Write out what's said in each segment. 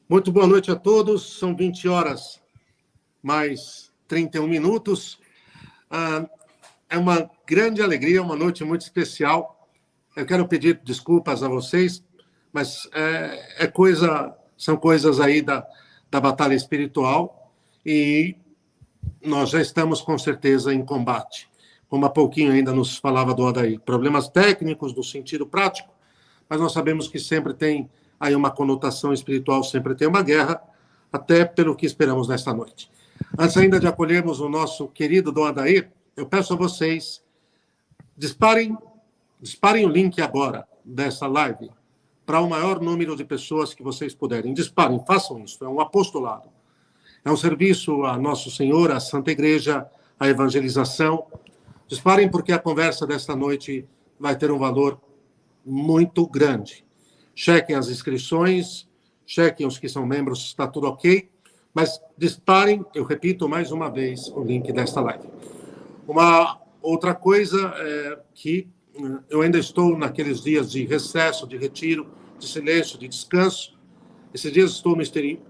Muito boa noite a todos. São 20 horas mais 31 minutos. É uma grande alegria, uma noite muito especial. Eu quero pedir desculpas a vocês, mas são coisas aí da batalha espiritual e nós já estamos com certeza em combate. Como há pouquinho ainda nos falava do Adair, problemas técnicos no sentido prático, mas nós sabemos que sempre tem aí uma conotação espiritual, sempre tem uma guerra, até pelo que esperamos nesta noite. Antes ainda de acolhermos o nosso querido Dom Adair, eu peço a vocês, disparem o link agora dessa live para o maior número de pessoas que vocês puderem. Disparem, façam isso, é um apostolado. É um serviço a Nosso Senhor, à Santa Igreja, à evangelização. Disparem porque a conversa desta noite vai ter um valor muito grande. Chequem as inscrições, chequem os que são membros, está tudo ok, mas disparem, eu repito mais uma vez, o link desta live. Uma outra coisa é que eu ainda estou naqueles dias de recesso, de retiro, de silêncio, de descanso. Esses dias estou no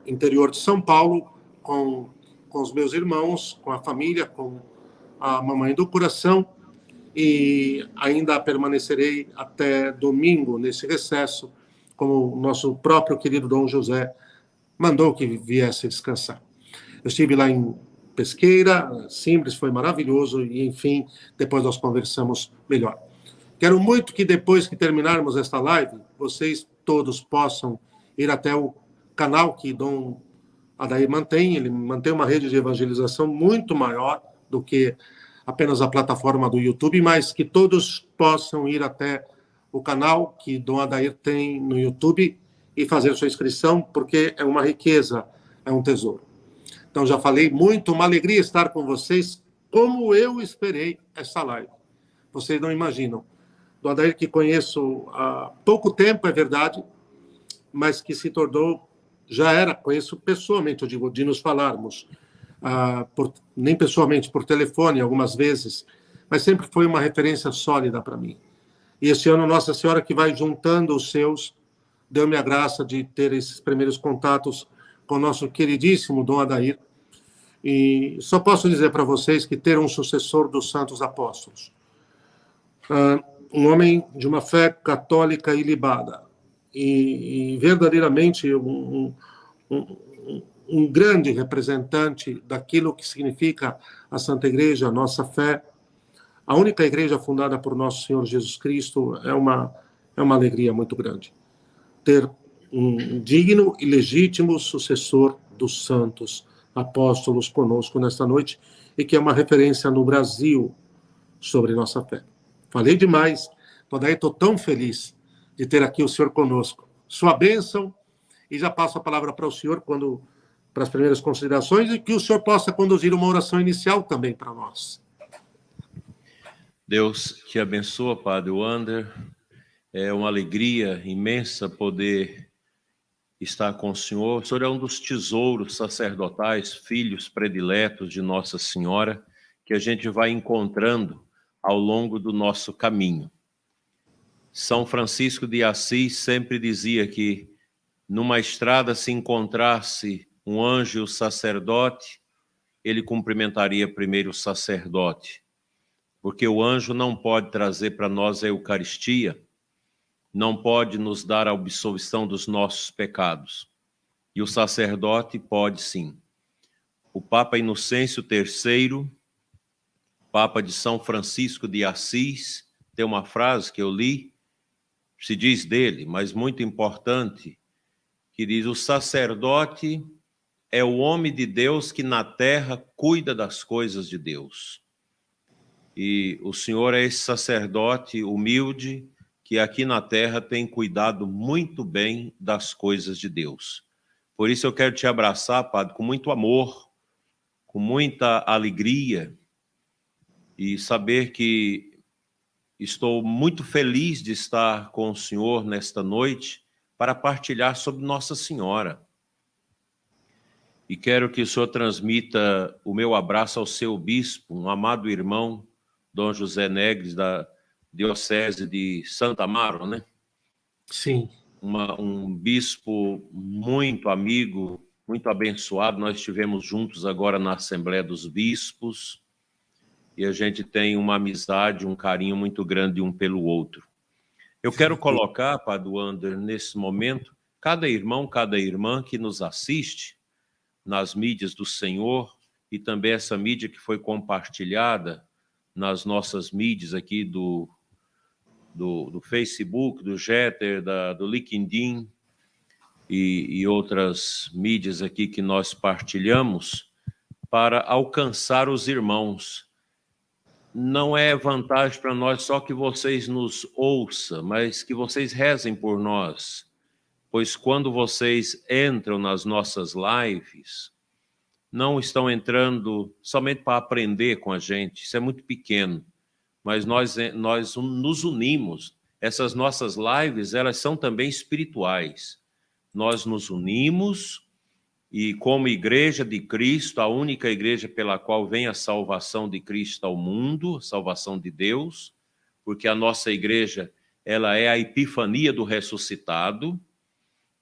interior de São Paulo, com os meus irmãos, com a família, com a Mamãe do Coração, e ainda permanecerei até domingo nesse recesso, como o nosso próprio querido Dom José mandou que viesse descansar. Eu estive lá em Pesqueira, Simples, foi maravilhoso, e enfim, depois nós conversamos melhor. Quero muito que depois que terminarmos esta live, vocês todos possam ir até o canal que Dom Adair mantém. Ele mantém uma rede de evangelização muito maior do que apenas a plataforma do YouTube, mas que todos possam ir até o canal que Dom Adair tem no YouTube e fazer sua inscrição, porque é uma riqueza, é um tesouro. Então, já falei muito, uma alegria estar com vocês, como eu esperei essa live. Vocês não imaginam. Dom Adair, que conheço há pouco tempo, é verdade, mas que se tornou, conheço pessoalmente, eu digo, de nos falarmos, nem pessoalmente, por telefone algumas vezes, mas sempre foi uma referência sólida para mim. E esse ano, Nossa Senhora, que vai juntando os seus, deu-me a graça de ter esses primeiros contatos com o nosso queridíssimo Dom Adair. E só posso dizer para vocês que ter um sucessor dos santos apóstolos, um homem de uma fé católica ilibada, e verdadeiramente um grande representante daquilo que significa a Santa Igreja, a nossa fé, a única igreja fundada por Nosso Senhor Jesus Cristo, é uma alegria muito grande. Ter um digno e legítimo sucessor dos santos apóstolos conosco nesta noite, e que é uma referência no Brasil sobre nossa fé. Falei demais, daí estou tão feliz de ter aqui o senhor conosco. Sua bênção, e já passo a palavra para o senhor para as primeiras considerações, e que o senhor possa conduzir uma oração inicial também para nós. Deus te abençoe, Padre Wander. É uma alegria imensa poder estar com o senhor. O senhor é um dos tesouros sacerdotais, filhos prediletos de Nossa Senhora, que a gente vai encontrando ao longo do nosso caminho. São Francisco de Assis sempre dizia que numa estrada, se encontrasse um anjo e o sacerdote, ele cumprimentaria primeiro o sacerdote, porque o anjo não pode trazer para nós a Eucaristia, não pode nos dar a absolvição dos nossos pecados, e o sacerdote pode sim. O Papa Inocêncio III, Papa de São Francisco de Assis, tem uma frase que eu li, se diz dele, mas muito importante, que diz: o sacerdote é o homem de Deus que na terra cuida das coisas de Deus. E o senhor é esse sacerdote humilde que aqui na terra tem cuidado muito bem das coisas de Deus. Por isso eu quero te abraçar, Padre, com muito amor, com muita alegria, e saber que estou muito feliz de estar com o senhor nesta noite para partilhar sobre Nossa Senhora. E quero que o senhor transmita o meu abraço ao seu bispo, um amado irmão, Dom José Negres, da Diocese de Santa Amaro, né? Sim. um bispo muito amigo, muito abençoado. Nós estivemos juntos agora na Assembleia dos Bispos e a gente tem uma amizade, um carinho muito grande um pelo outro. Eu quero colocar, Padre Wander, nesse momento, cada irmão, cada irmã que nos assiste nas mídias do Senhor e também essa mídia que foi compartilhada nas nossas mídias aqui do Facebook, do Getter, do LinkedIn e outras mídias aqui que nós partilhamos para alcançar os irmãos. Não é vantagem para nós só que vocês nos ouçam, mas que vocês rezem por nós, pois quando vocês entram nas nossas lives, não estão entrando somente para aprender com a gente, isso é muito pequeno, mas nós nos unimos. Essas nossas lives, elas são também espirituais. Nós nos unimos e, como Igreja de Cristo, a única igreja pela qual vem a salvação de Cristo ao mundo, a salvação de Deus, porque a nossa igreja, ela é a epifania do ressuscitado,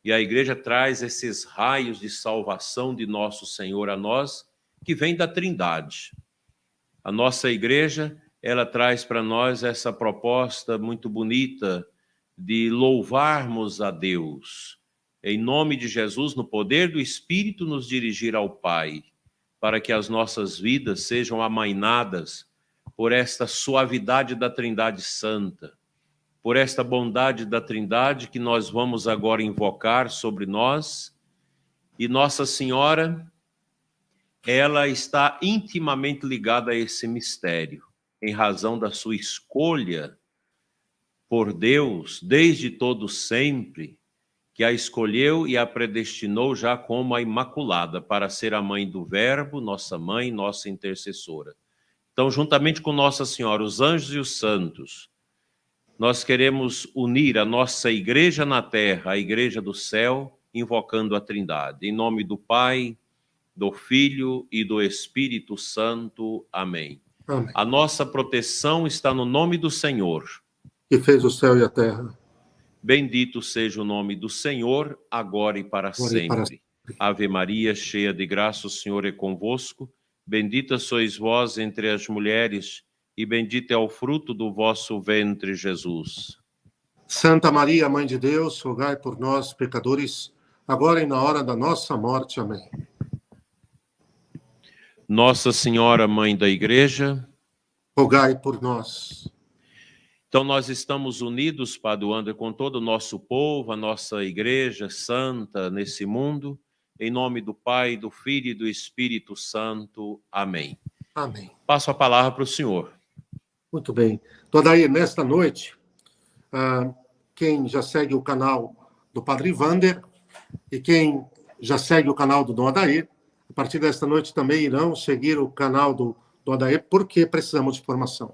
e a igreja traz esses raios de salvação de nosso Senhor a nós, que vem da Trindade. A nossa igreja, ela traz para nós essa proposta muito bonita de louvarmos a Deus, em nome de Jesus, no poder do Espírito, nos dirigir ao Pai, para que as nossas vidas sejam amainadas por esta suavidade da Trindade Santa, por esta bondade da Trindade que nós vamos agora invocar sobre nós. E Nossa Senhora, ela está intimamente ligada a esse mistério, em razão da sua escolha por Deus, desde todo sempre, que a escolheu e a predestinou já como a Imaculada, para ser a mãe do Verbo, nossa mãe, nossa intercessora. Então, juntamente com Nossa Senhora, os anjos e os santos, nós queremos unir a nossa igreja na terra, a igreja do céu, invocando a Trindade. Em nome do Pai, do Filho e do Espírito Santo. Amém. Amém. A nossa proteção está no nome do Senhor, que fez o céu e a terra. Bendito seja o nome do Senhor, agora e para sempre. Ave Maria, cheia de graça, o Senhor é convosco. Bendita sois vós entre as mulheres, e bendito é o fruto do vosso ventre, Jesus. Santa Maria, Mãe de Deus, rogai por nós, pecadores, agora e na hora da nossa morte. Amém. Nossa Senhora, Mãe da Igreja, rogai por nós. Então, nós estamos unidos, Padre Wander, com todo o nosso povo, a nossa Igreja Santa nesse mundo, em nome do Pai, do Filho e do Espírito Santo. Amém. Amém. Passo a palavra para o senhor. Muito bem. Então, daí, nesta noite, quem já segue o canal do Padre Wander e quem já segue o canal do Dom Adair, a partir desta noite também irão seguir o canal do Adair, porque precisamos de formação.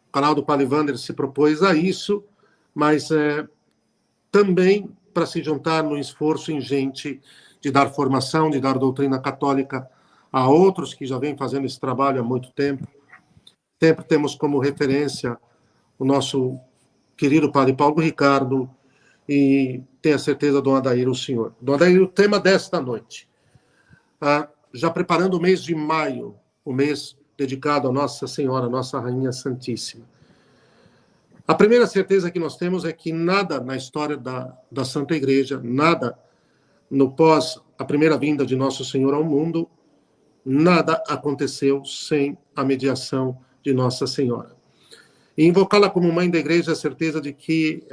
O canal do Padre Wander se propôs a isso, mas também para se juntar no esforço ingente de dar formação, de dar doutrina católica a outros que já vêm fazendo esse trabalho há muito tempo. Sempre temos como referência o nosso querido Padre Paulo Ricardo e tenho a certeza, Dom Adair, o senhor. Dom Adair, o tema desta noite. Já preparando o mês de maio, o mês dedicado a Nossa Senhora, Nossa Rainha Santíssima. A primeira certeza que nós temos é que nada na história da Santa Igreja, nada no pós a primeira vinda de Nosso Senhor ao mundo, nada aconteceu sem a mediação de Nossa Senhora. E invocá-la como mãe da Igreja é a certeza de que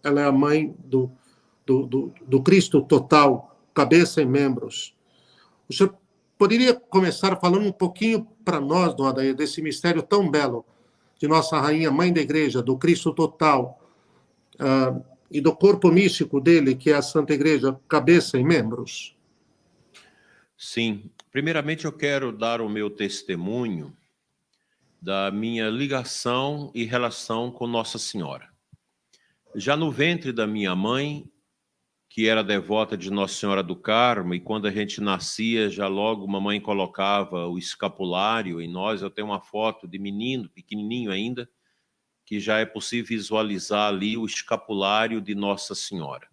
ela é a mãe do Cristo total, cabeça e membros. O senhor poderia começar falando um pouquinho para nós, Dom Adair, desse mistério tão belo de Nossa Rainha, Mãe da Igreja, do Cristo total, e do corpo místico dele, que é a Santa Igreja, cabeça e membros? Sim. Primeiramente, eu quero dar o meu testemunho da minha ligação e relação com Nossa Senhora. Já no ventre da minha mãe, que era devota de Nossa Senhora do Carmo, e quando a gente nascia, já logo mamãe colocava o escapulário em nós. Eu tenho uma foto de menino, pequenininho ainda, que já é possível visualizar ali o escapulário de Nossa Senhora.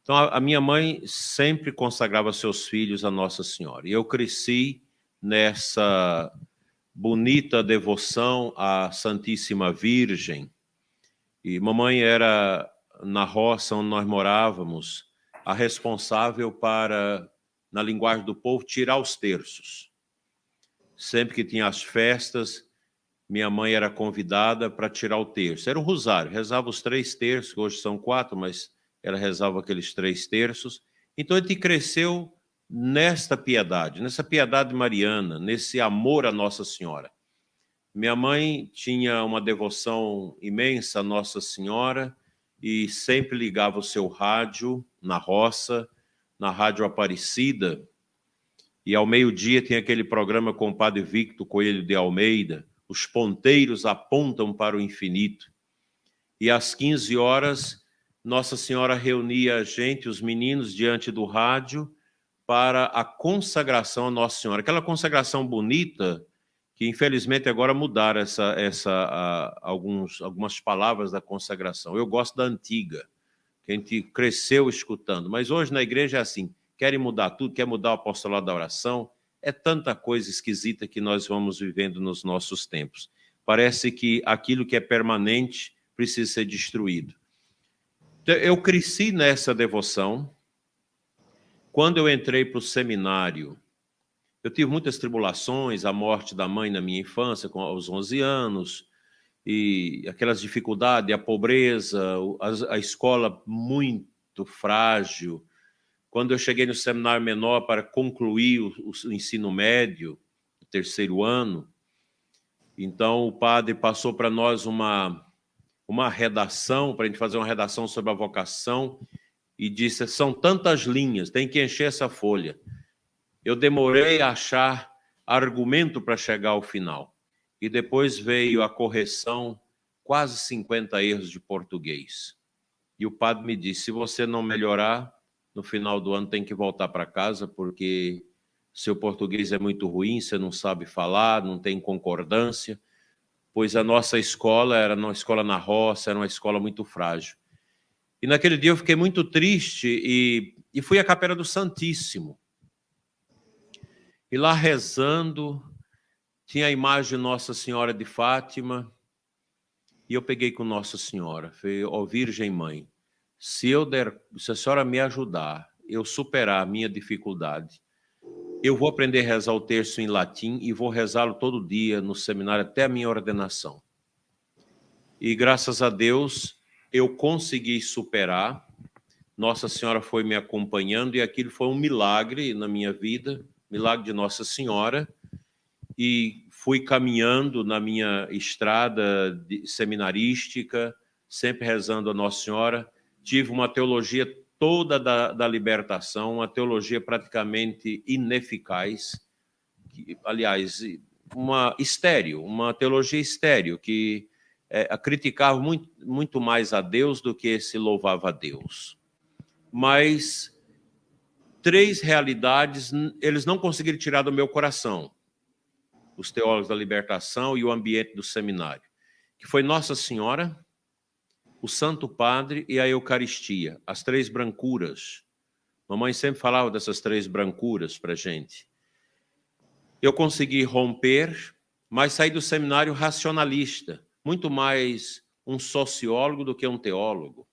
Então, a minha mãe sempre consagrava seus filhos a Nossa Senhora. E eu cresci nessa bonita devoção à Santíssima Virgem. E mamãe era, na roça onde nós morávamos, a responsável para, na linguagem do povo, tirar os terços. Sempre que tinha as festas, minha mãe era convidada para tirar o terço. Era o rosário, rezava os 3 terços, que hoje são 4, mas ela rezava aqueles 3 terços. Então, a gente cresceu nessa piedade mariana, nesse amor a Nossa Senhora. Minha mãe tinha uma devoção imensa a Nossa Senhora e sempre ligava o seu rádio na roça, na Rádio Aparecida, e ao meio-dia tem aquele programa com o padre Victor Coelho de Almeida, Os Ponteiros Apontam para o Infinito. E às 15 horas, Nossa Senhora reunia a gente, os meninos, diante do rádio, para a consagração a Nossa Senhora. Aquela consagração bonita, que infelizmente agora mudaram algumas palavras da consagração. Eu gosto da antiga, que a gente cresceu escutando, mas hoje na igreja é assim, querem mudar tudo, quer mudar o apostolado da oração, é tanta coisa esquisita que nós vamos vivendo nos nossos tempos. Parece que aquilo que é permanente precisa ser destruído. Eu cresci nessa devoção. Quando eu entrei para o seminário, eu tive muitas tribulações, a morte da mãe na minha infância, aos 11 anos, e aquelas dificuldades, a pobreza, a escola muito frágil. Quando eu cheguei no seminário menor para concluir o ensino médio, o 3º ano, então o padre passou para nós uma redação, para a gente fazer uma redação sobre a vocação, e disse, são tantas linhas, tem que encher essa folha. Eu demorei a achar argumento para chegar ao final. E depois veio a correção, quase 50 erros de português. E o padre me disse, se você não melhorar, no final do ano tem que voltar para casa, porque seu português é muito ruim, você não sabe falar, não tem concordância, pois a nossa escola era uma escola na roça, era uma escola muito frágil. E naquele dia eu fiquei muito triste e fui à Capela do Santíssimo. E lá rezando, tinha a imagem de Nossa Senhora de Fátima, e eu peguei com Nossa Senhora, falei, ó Virgem Mãe, se a senhora me ajudar, eu superar a minha dificuldade, eu vou aprender a rezar o terço em latim e vou rezá-lo todo dia no seminário até a minha ordenação. E graças a Deus eu consegui superar, Nossa Senhora foi me acompanhando e aquilo foi um milagre na minha vida, milagre de Nossa Senhora, e fui caminhando na minha estrada seminarística, sempre rezando a Nossa Senhora. Tive uma teologia toda da libertação, uma teologia praticamente ineficaz, aliás, uma teologia estéril, que criticava muito mais a Deus do que se louvava a Deus. Mas 3 realidades eles não conseguiram tirar do meu coração, os teólogos da libertação e o ambiente do seminário, que foi Nossa Senhora, o Santo Padre e a Eucaristia, as 3 brancuras. Mamãe sempre falava dessas 3 brancuras para a gente. Eu consegui romper, mas saí do seminário racionalista, muito mais um sociólogo do que um teólogo.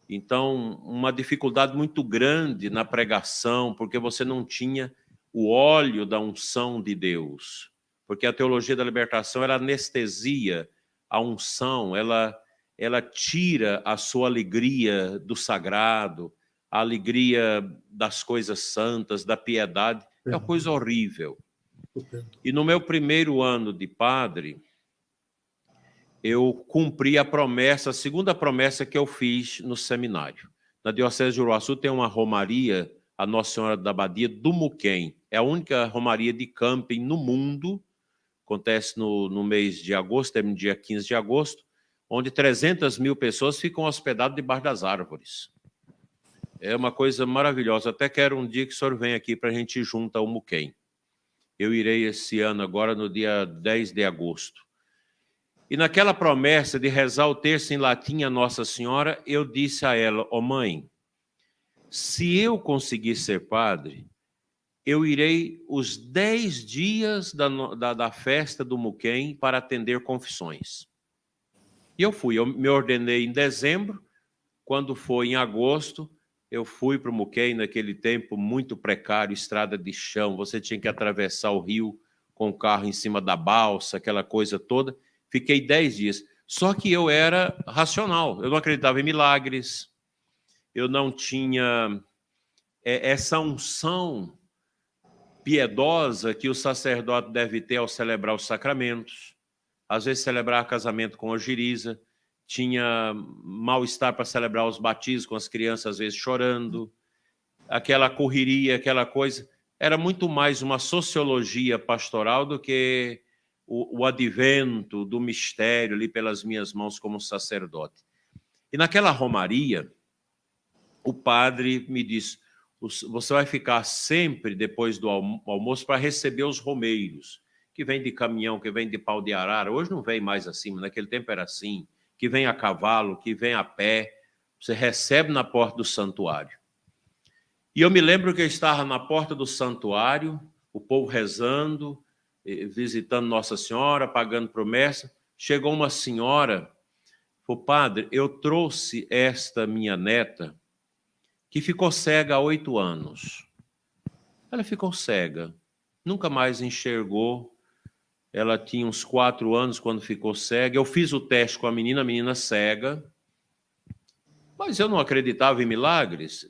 Então, uma dificuldade muito grande na pregação, porque você não tinha o óleo da unção de Deus. Porque a teologia da libertação, ela anestesia a unção, ela tira a sua alegria do sagrado, a alegria das coisas santas, da piedade. É uma coisa horrível. E no meu primeiro ano de padre, eu cumpri a promessa, a segunda promessa que eu fiz no seminário. Na Diocese de Uruaçu tem uma romaria, a Nossa Senhora da Abadia do Muquem. É a única romaria de camping no mundo, acontece no mês de agosto, no dia 15 de agosto, onde 300 mil pessoas ficam hospedadas debaixo das árvores. É uma coisa maravilhosa. Até quero um dia que o senhor venha aqui para a gente ir junto ao Muquem. Eu irei esse ano agora no dia 10 de agosto. E naquela promessa de rezar o terço em latim a Nossa Senhora, eu disse a ela, ó mãe, se eu conseguir ser padre, eu irei os 10 dias da festa do Muquem para atender confissões. E eu fui, eu me ordenei em dezembro, quando foi em agosto, eu fui para o Muquem, naquele tempo muito precário, estrada de chão, você tinha que atravessar o rio com o carro em cima da balsa, aquela coisa toda. Fiquei 10 dias. Só que eu era racional, eu não acreditava em milagres, eu não tinha essa unção piedosa que o sacerdote deve ter ao celebrar os sacramentos. Às vezes celebrar casamento com ojeriza, tinha mal-estar para celebrar os batismos com as crianças às vezes chorando, aquela correria, aquela coisa. Era muito mais uma sociologia pastoral do que o advento do mistério ali pelas minhas mãos como sacerdote. E naquela romaria, o padre me disse, você vai ficar sempre depois do almoço para receber os romeiros, que vem de caminhão, que vem de pau de arara. Hoje não vem mais assim, mas naquele tempo era assim, que vem a cavalo, que vem a pé. Você recebe na porta do santuário. E eu me lembro que eu estava na porta do santuário, o povo rezando, visitando Nossa Senhora, pagando promessa. Chegou uma senhora, falou, padre, eu trouxe esta minha neta, que ficou cega há 8 anos. Ela ficou cega, nunca mais enxergou. Ela tinha uns 4 anos quando ficou cega. Eu fiz o teste com a menina cega, mas eu não acreditava em milagres.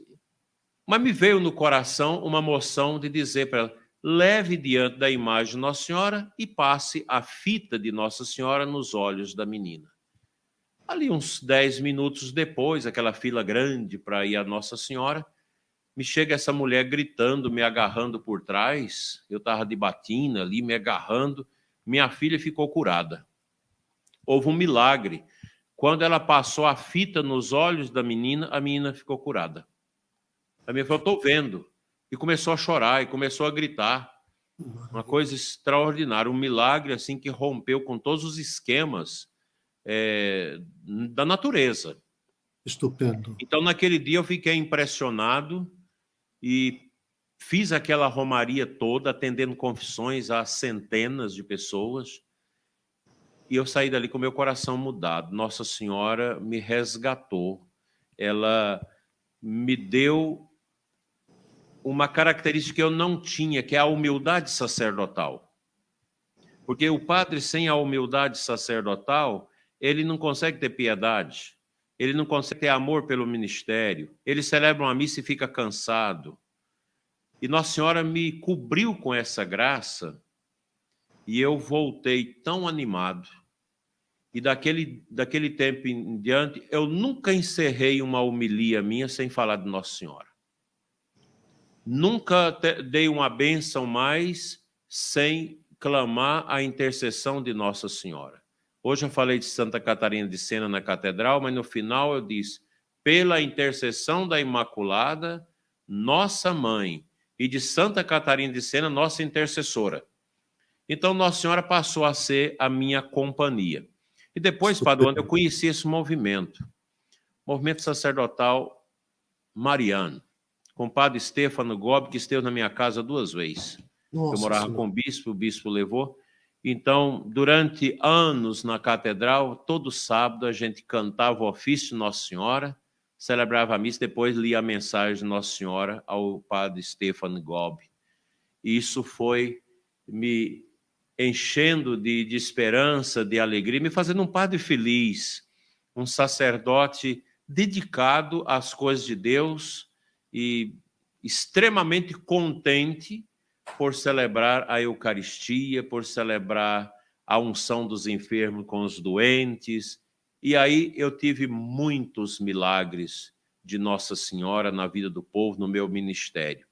Mas me veio no coração uma moção de dizer para ela, leve diante da imagem de Nossa Senhora e passe a fita de Nossa Senhora nos olhos da menina. Ali uns 10 minutos depois, aquela fila grande para ir a Nossa Senhora, me chega essa mulher gritando, me agarrando por trás. Eu estava de batina ali, me agarrando. Minha filha ficou curada. Houve um milagre. Quando ela passou a fita nos olhos da menina, a menina ficou curada. A menina falou, estou vendo. E começou a chorar, e começou a gritar. Uma coisa extraordinária, um milagre assim que rompeu com todos os esquemas da natureza. Estupendo. Então, naquele dia eu fiquei impressionado e fiz aquela romaria toda, atendendo confissões a centenas de pessoas. E eu saí dali com meu coração mudado. Nossa Senhora me resgatou. Ela me deu uma característica que eu não tinha, que é a humildade sacerdotal. Porque o padre sem a humildade sacerdotal, ele não consegue ter piedade, ele não consegue ter amor pelo ministério, ele celebra uma missa e fica cansado. E Nossa Senhora me cobriu com essa graça e eu voltei tão animado. E daquele tempo em diante, eu nunca encerrei uma homilia minha sem falar de Nossa Senhora. Nunca dei uma bênção mais sem clamar a intercessão de Nossa Senhora. Hoje eu falei de Santa Catarina de Sena na catedral, mas no final eu disse, pela intercessão da Imaculada, nossa mãe, e de Santa Catarina de Sena, nossa intercessora. Então Nossa Senhora passou a ser a minha companhia. E depois, Padre Wander, eu conheci esse movimento sacerdotal mariano, com o padre Stefano Gobi, que esteve na minha casa 2 vezes. Eu morava com o bispo levou. Então, durante anos na catedral, todo sábado a gente cantava o ofício de Nossa Senhora, celebrava a missa, depois lia a mensagem de Nossa Senhora ao padre Stefano Gobi. Isso foi me enchendo de esperança, de alegria, me fazendo um padre feliz, um sacerdote dedicado às coisas de Deus e extremamente contente por celebrar a Eucaristia, por celebrar a unção dos enfermos com os doentes. E aí eu tive muitos milagres de Nossa Senhora na vida do povo, no meu ministério.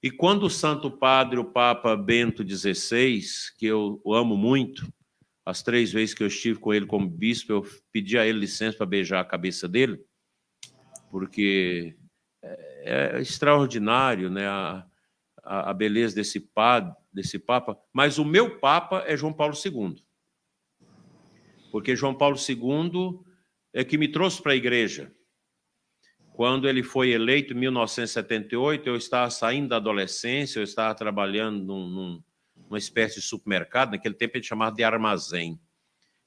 E quando o Santo Padre, o Papa Bento XVI, que eu amo muito, as 3 vezes que eu estive com ele como bispo, eu pedi a ele licença para beijar a cabeça dele, porque é extraordinário, né, a beleza desse padre, desse Papa. Mas o meu Papa é João Paulo II. porque João Paulo II é que me trouxe para a igreja. Quando ele foi eleito em 1978, eu estava saindo da adolescência, eu estava trabalhando numa espécie de supermercado, naquele tempo a gente chamava de armazém.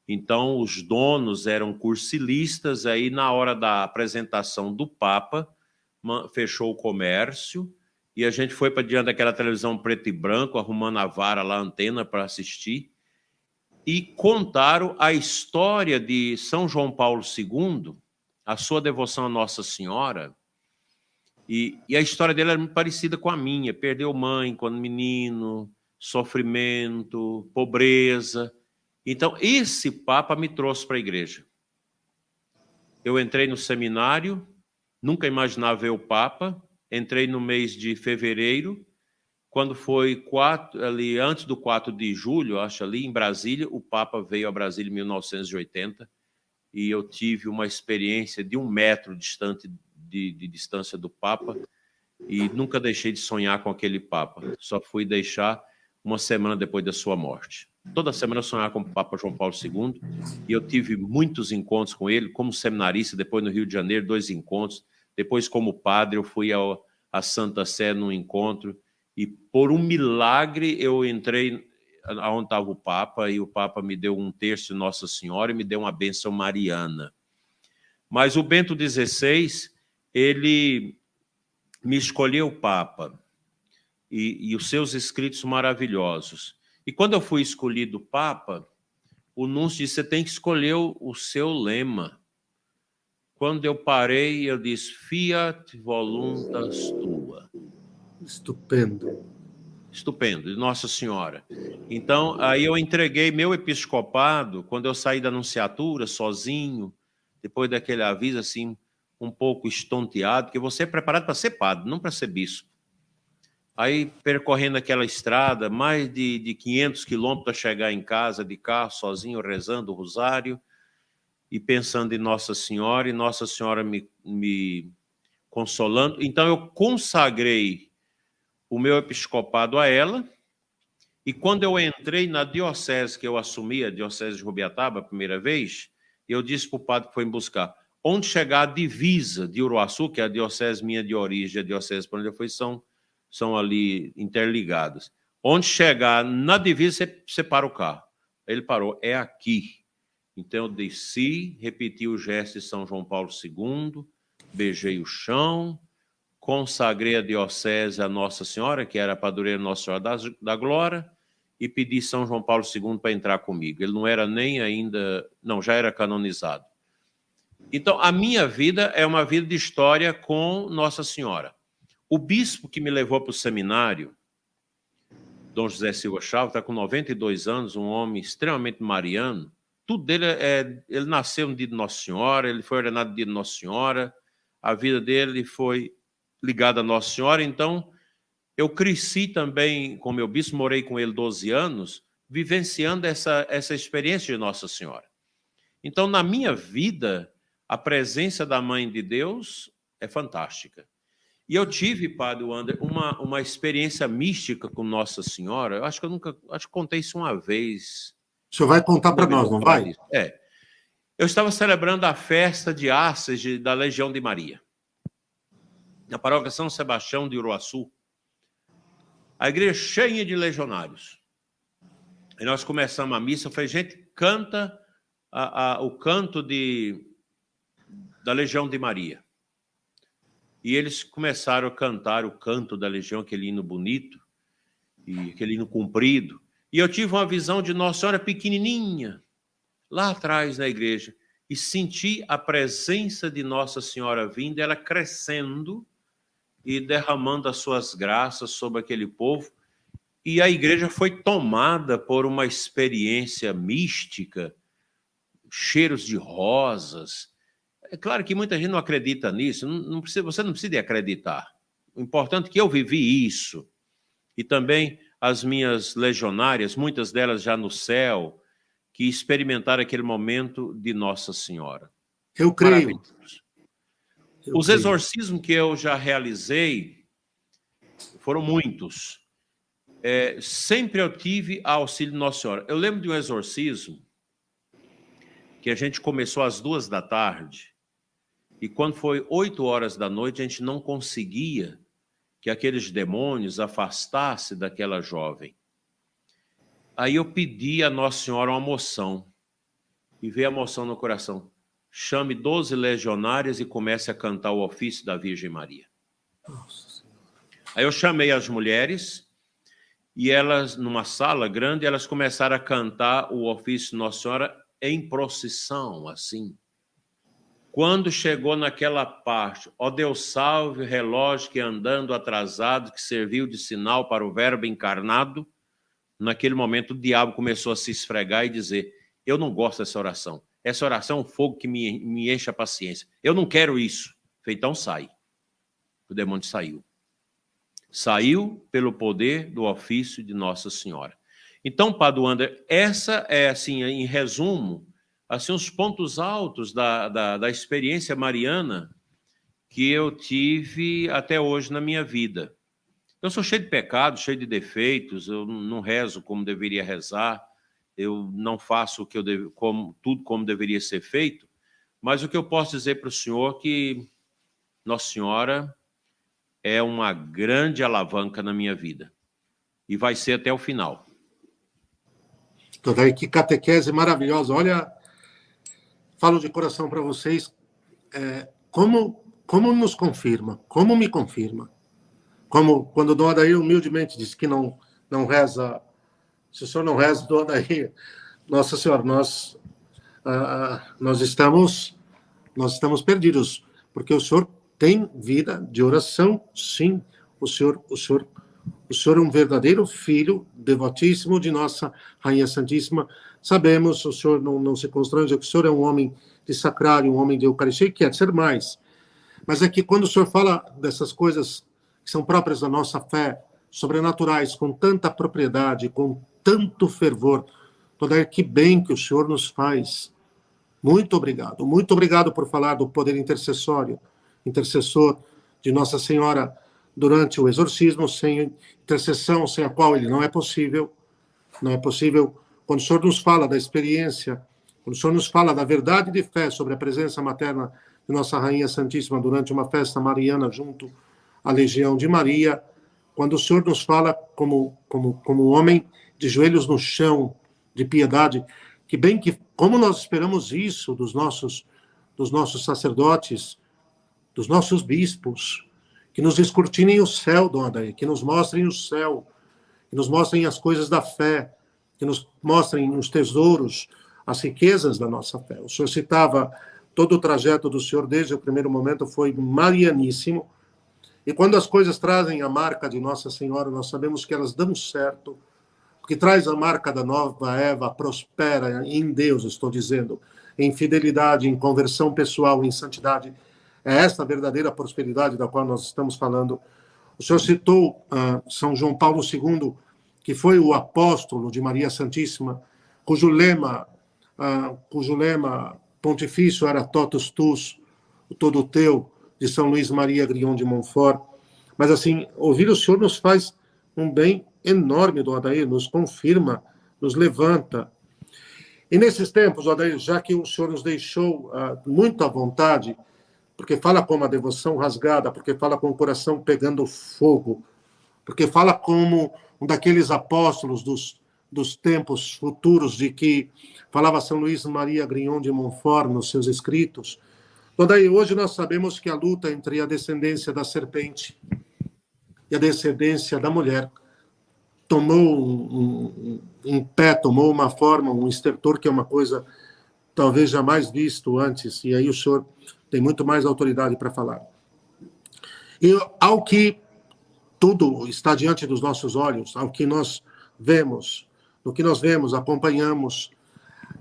Então, os donos eram cursilistas, aí na hora da apresentação do Papa, fechou o comércio, e a gente foi para diante daquela televisão preto e branco, arrumando a vara lá, a antena, para assistir, e contaram a história de São João Paulo II, a sua devoção a Nossa Senhora, e a história dele era muito parecida com a minha. Perdeu mãe quando menino, sofrimento, pobreza. Então, esse Papa me trouxe para a igreja. Eu entrei no seminário, nunca imaginava ver o Papa, entrei no mês de fevereiro, quando foi ali antes do 4 de julho, acho, ali em Brasília, o Papa veio a Brasília em 1980, e eu tive uma experiência de 1 metro distante de distância do Papa, e nunca deixei de sonhar com aquele Papa. Só fui deixar uma semana depois da sua morte. Toda semana eu sonhava com o Papa João Paulo II, e eu tive muitos encontros com ele, como seminarista, depois no Rio de Janeiro, 2 encontros, depois como padre eu fui à Santa Sé num encontro, e por um milagre eu entrei onde estava o Papa, e o Papa me deu um terço de Nossa Senhora e me deu uma bênção mariana. Mas o Bento XVI, ele me escolheu Papa, e os seus escritos maravilhosos. E quando eu fui escolhido Papa, o núncio disse: você tem que escolher o seu lema. Quando eu parei, eu disse: Fiat voluntas tua. Estupendo. Estupendo, de Nossa Senhora. Então, aí eu entreguei meu episcopado, quando eu saí da nunciatura, sozinho, depois daquele aviso, assim, um pouco estonteado, porque você é preparado para ser padre, não para ser bispo. Aí, percorrendo aquela estrada, mais de 500 quilômetros para chegar em casa de carro, sozinho, rezando o rosário e pensando em Nossa Senhora, e Nossa Senhora me consolando. Então, eu consagrei o meu episcopado a ela, e quando eu entrei na diocese que eu assumi, a diocese de Rubiataba, a primeira vez, eu disse para o padre que foi me buscar: onde chegar a divisa de Uruaçu, que é a diocese minha de origem, a diocese para onde eu fui, são ali interligadas. Onde chegar na divisa, você para o carro. Ele parou: é aqui. Então eu desci, repeti o gesto de São João Paulo II, beijei o chão, consagrei a diocese a Nossa Senhora, que era a padroeira Nossa Senhora da Glória, e pedi São João Paulo II para entrar comigo. Ele não era nem ainda... Não, já era canonizado. Então, a minha vida é uma vida de história com Nossa Senhora. O bispo que me levou para o seminário, Dom José Silva Chaves, está com 92 anos, um homem extremamente mariano. Tudo dele ele nasceu no dia de Nossa Senhora, ele foi ordenado no dia de Nossa Senhora, a vida dele foi ligada a Nossa Senhora. Então, eu cresci também com meu bispo, morei com ele 12 anos, vivenciando essa experiência de Nossa Senhora. Então, na minha vida, a presença da Mãe de Deus é fantástica. E eu tive, Padre Wander, uma experiência mística com Nossa Senhora. Eu acho que contei isso uma vez. O senhor vai contar para nós, não vai? Eu estava celebrando a festa de Asses da Legião de Maria, na paróquia São Sebastião de Uruaçu. A igreja cheia de legionários. E nós começamos a missa. Eu falei: gente, canta o canto da Legião de Maria. E eles começaram a cantar o canto da Legião, aquele hino bonito, e aquele hino comprido. E eu tive uma visão de Nossa Senhora pequenininha, lá atrás na igreja, e senti a presença de Nossa Senhora vindo, ela crescendo e derramando as suas graças sobre aquele povo. E a igreja foi tomada por uma experiência mística, cheiros de rosas. É claro que muita gente não acredita nisso, você não precisa acreditar. O importante é que eu vivi isso. E também as minhas legionárias, muitas delas já no céu, que experimentaram aquele momento de Nossa Senhora. Eu creio. Os exorcismos que eu já realizei foram muitos. Sempre eu tive auxílio de Nossa Senhora. Eu lembro de um exorcismo que a gente começou às 2 da tarde e quando foi 8 horas da noite, a gente não conseguia que aqueles demônios afastassem daquela jovem. Aí eu pedi a Nossa Senhora uma moção, e veio a moção no coração: chame 12 legionárias e comece a cantar o ofício da Virgem Maria. Nossa. Aí eu chamei as mulheres, e elas, numa sala grande, elas começaram a cantar o ofício de Nossa Senhora em procissão, assim. Quando chegou naquela parte, ó Deus salve o relógio que andando atrasado, que serviu de sinal para o verbo encarnado, naquele momento o diabo começou a se esfregar e dizer: eu não gosto dessa oração. Essa oração é um fogo que me enche a paciência. Eu não quero isso. Então sai. O demônio saiu. Saiu pelo poder do ofício de Nossa Senhora. Então, Padre Wander, essa é, assim, em resumo, assim, os pontos altos da experiência mariana que eu tive até hoje na minha vida. Eu sou cheio de pecados, cheio de defeitos, eu não rezo como deveria rezar, eu não faço o que tudo como deveria ser feito, mas o que eu posso dizer para o senhor é que Nossa Senhora é uma grande alavanca na minha vida, e vai ser até o final. Toda que catequese maravilhosa. Olha, falo de coração para vocês, como nos confirma, como me confirma. Como quando o Dom Adair humildemente disse que não reza, se o senhor não reza, Dom Adair, Nossa Senhora, nós estamos perdidos, porque o senhor tem vida de oração, sim. O senhor é um verdadeiro filho devotíssimo de Nossa Rainha Santíssima. Sabemos, o senhor não se constrange, que o senhor é um homem de sacrário, um homem de Eucaristia, e quer ser mais. Mas é que quando o senhor fala dessas coisas que são próprias da nossa fé, sobrenaturais, com tanta propriedade, com tanto fervor, toda que bem que o senhor nos faz. Muito obrigado por falar do poder intercessor de Nossa Senhora durante o exorcismo. Sem intercessão, sem a qual ele não é possível. Quando o senhor nos fala da experiência, quando o senhor nos fala da verdade de fé sobre a presença materna de Nossa Rainha Santíssima durante uma festa mariana junto à Legião de Maria, quando o senhor nos fala como homem de joelhos no chão, de piedade, como nós esperamos isso dos nossos sacerdotes, dos nossos bispos, que nos descortinem o céu, Dom Adair, que nos mostrem o céu, que nos mostrem as coisas da fé, que nos mostrem os tesouros, as riquezas da nossa fé. O senhor citava todo o trajeto do senhor desde o primeiro momento, foi marianíssimo, e quando as coisas trazem a marca de Nossa Senhora, nós sabemos que elas dão certo, porque traz a marca da nova Eva, prospera em Deus, estou dizendo, em fidelidade, em conversão pessoal, em santidade. É esta a verdadeira prosperidade da qual nós estamos falando. O senhor citou São João Paulo II, que foi o apóstolo de Maria Santíssima, cujo lema pontifício era Totus Tus, o todo teu, de São Luís Maria Grignon de Montfort. Mas, assim, ouvir o senhor nos faz um bem enorme, Dom Adair, nos confirma, nos levanta. E nesses tempos, Adair, já que o senhor nos deixou muito à vontade, porque fala com uma devoção rasgada, porque fala com o coração pegando fogo, porque fala como um daqueles apóstolos dos tempos futuros de que falava São Luís Maria Grignon de Montfort nos seus escritos. Adair, hoje nós sabemos que a luta entre a descendência da serpente e a descendência da mulher tomou tomou uma forma, um estertor que é uma coisa talvez jamais visto antes, e aí o senhor tem muito mais autoridade para falar. E ao que tudo está diante dos nossos olhos, ao que nós vemos, no que nós vemos, acompanhamos,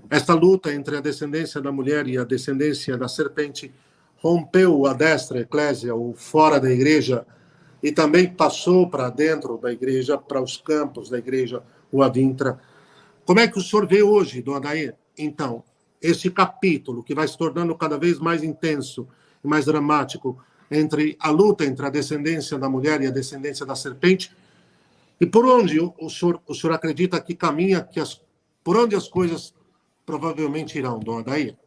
esta luta entre a descendência da mulher e a descendência da serpente rompeu a destra eclésia, o fora da igreja, e também passou para dentro da igreja, para os campos da igreja, o adintra. Como é que o senhor vê hoje, Dom Adair, então, esse capítulo que vai se tornando cada vez mais intenso e mais dramático entre a luta entre a descendência da mulher e a descendência da serpente, e por onde o senhor acredita que caminha, por onde as coisas provavelmente irão, Dom Adair.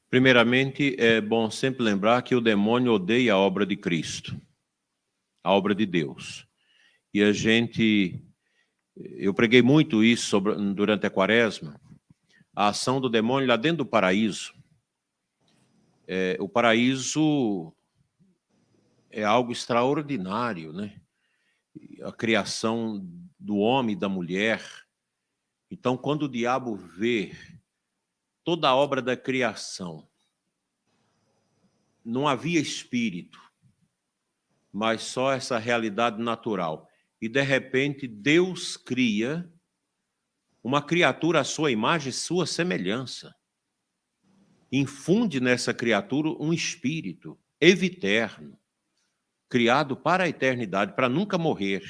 Primeiramente, é bom sempre lembrar que o demônio odeia a obra de Cristo, a obra de Deus. E eu preguei muito isso durante a Quaresma, a ação do demônio lá dentro do paraíso. O paraíso é algo extraordinário, né? A criação do homem e da mulher. Então, quando o diabo vê toda a obra da criação, não havia espírito, mas só essa realidade natural. E, de repente, Deus cria uma criatura à sua imagem e sua semelhança. Infunde nessa criatura um espírito eviterno, criado para a eternidade, para nunca morrer.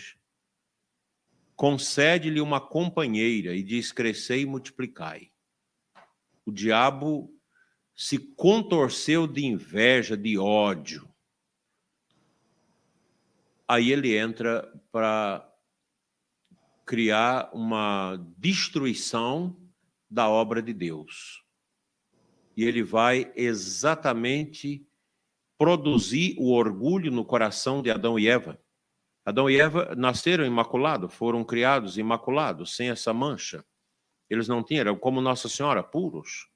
Concede-lhe uma companheira e diz: crescei e multiplicai. O diabo se contorceu de inveja, de ódio. Aí ele entra para criar uma destruição da obra de Deus. E ele vai exatamente produzir o orgulho no coração de Adão e Eva. Adão e Eva nasceram imaculados, foram criados imaculados, sem essa mancha. Eles não tinham, eram como Nossa Senhora, puros.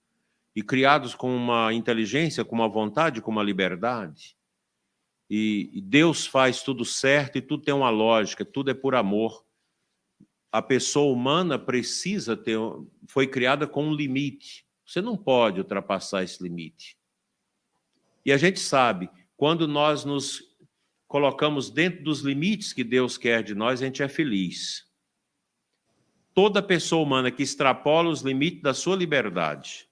E criados com uma inteligência, com uma vontade, com uma liberdade. E Deus faz tudo certo e tudo tem uma lógica, tudo é por amor. A pessoa humana precisa ter, foi criada com um limite. Você não pode ultrapassar esse limite. E a gente sabe, quando nós nos colocamos dentro dos limites que Deus quer de nós, a gente é feliz. Toda pessoa humana que extrapola os limites da sua liberdade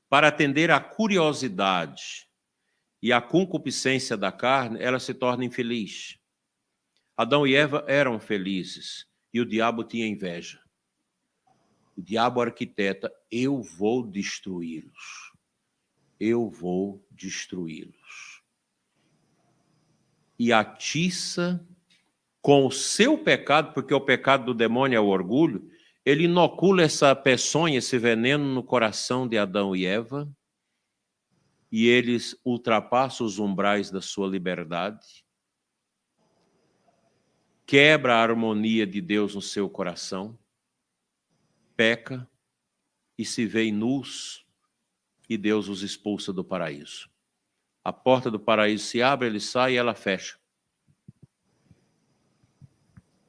para atender à curiosidade e à concupiscência da carne, ela se torna infeliz. Adão e Eva eram felizes e o diabo tinha inveja. O diabo arquiteta: eu vou destruí-los. Eu vou destruí-los. E atiça com o seu pecado, porque o pecado do demônio é o orgulho, ele inocula essa peçonha, esse veneno no coração de Adão e Eva, e eles ultrapassam os umbrais da sua liberdade, quebra a harmonia de Deus no seu coração, peca e se vêem nus, e Deus os expulsa do paraíso. A porta do paraíso se abre, ele sai e ela fecha.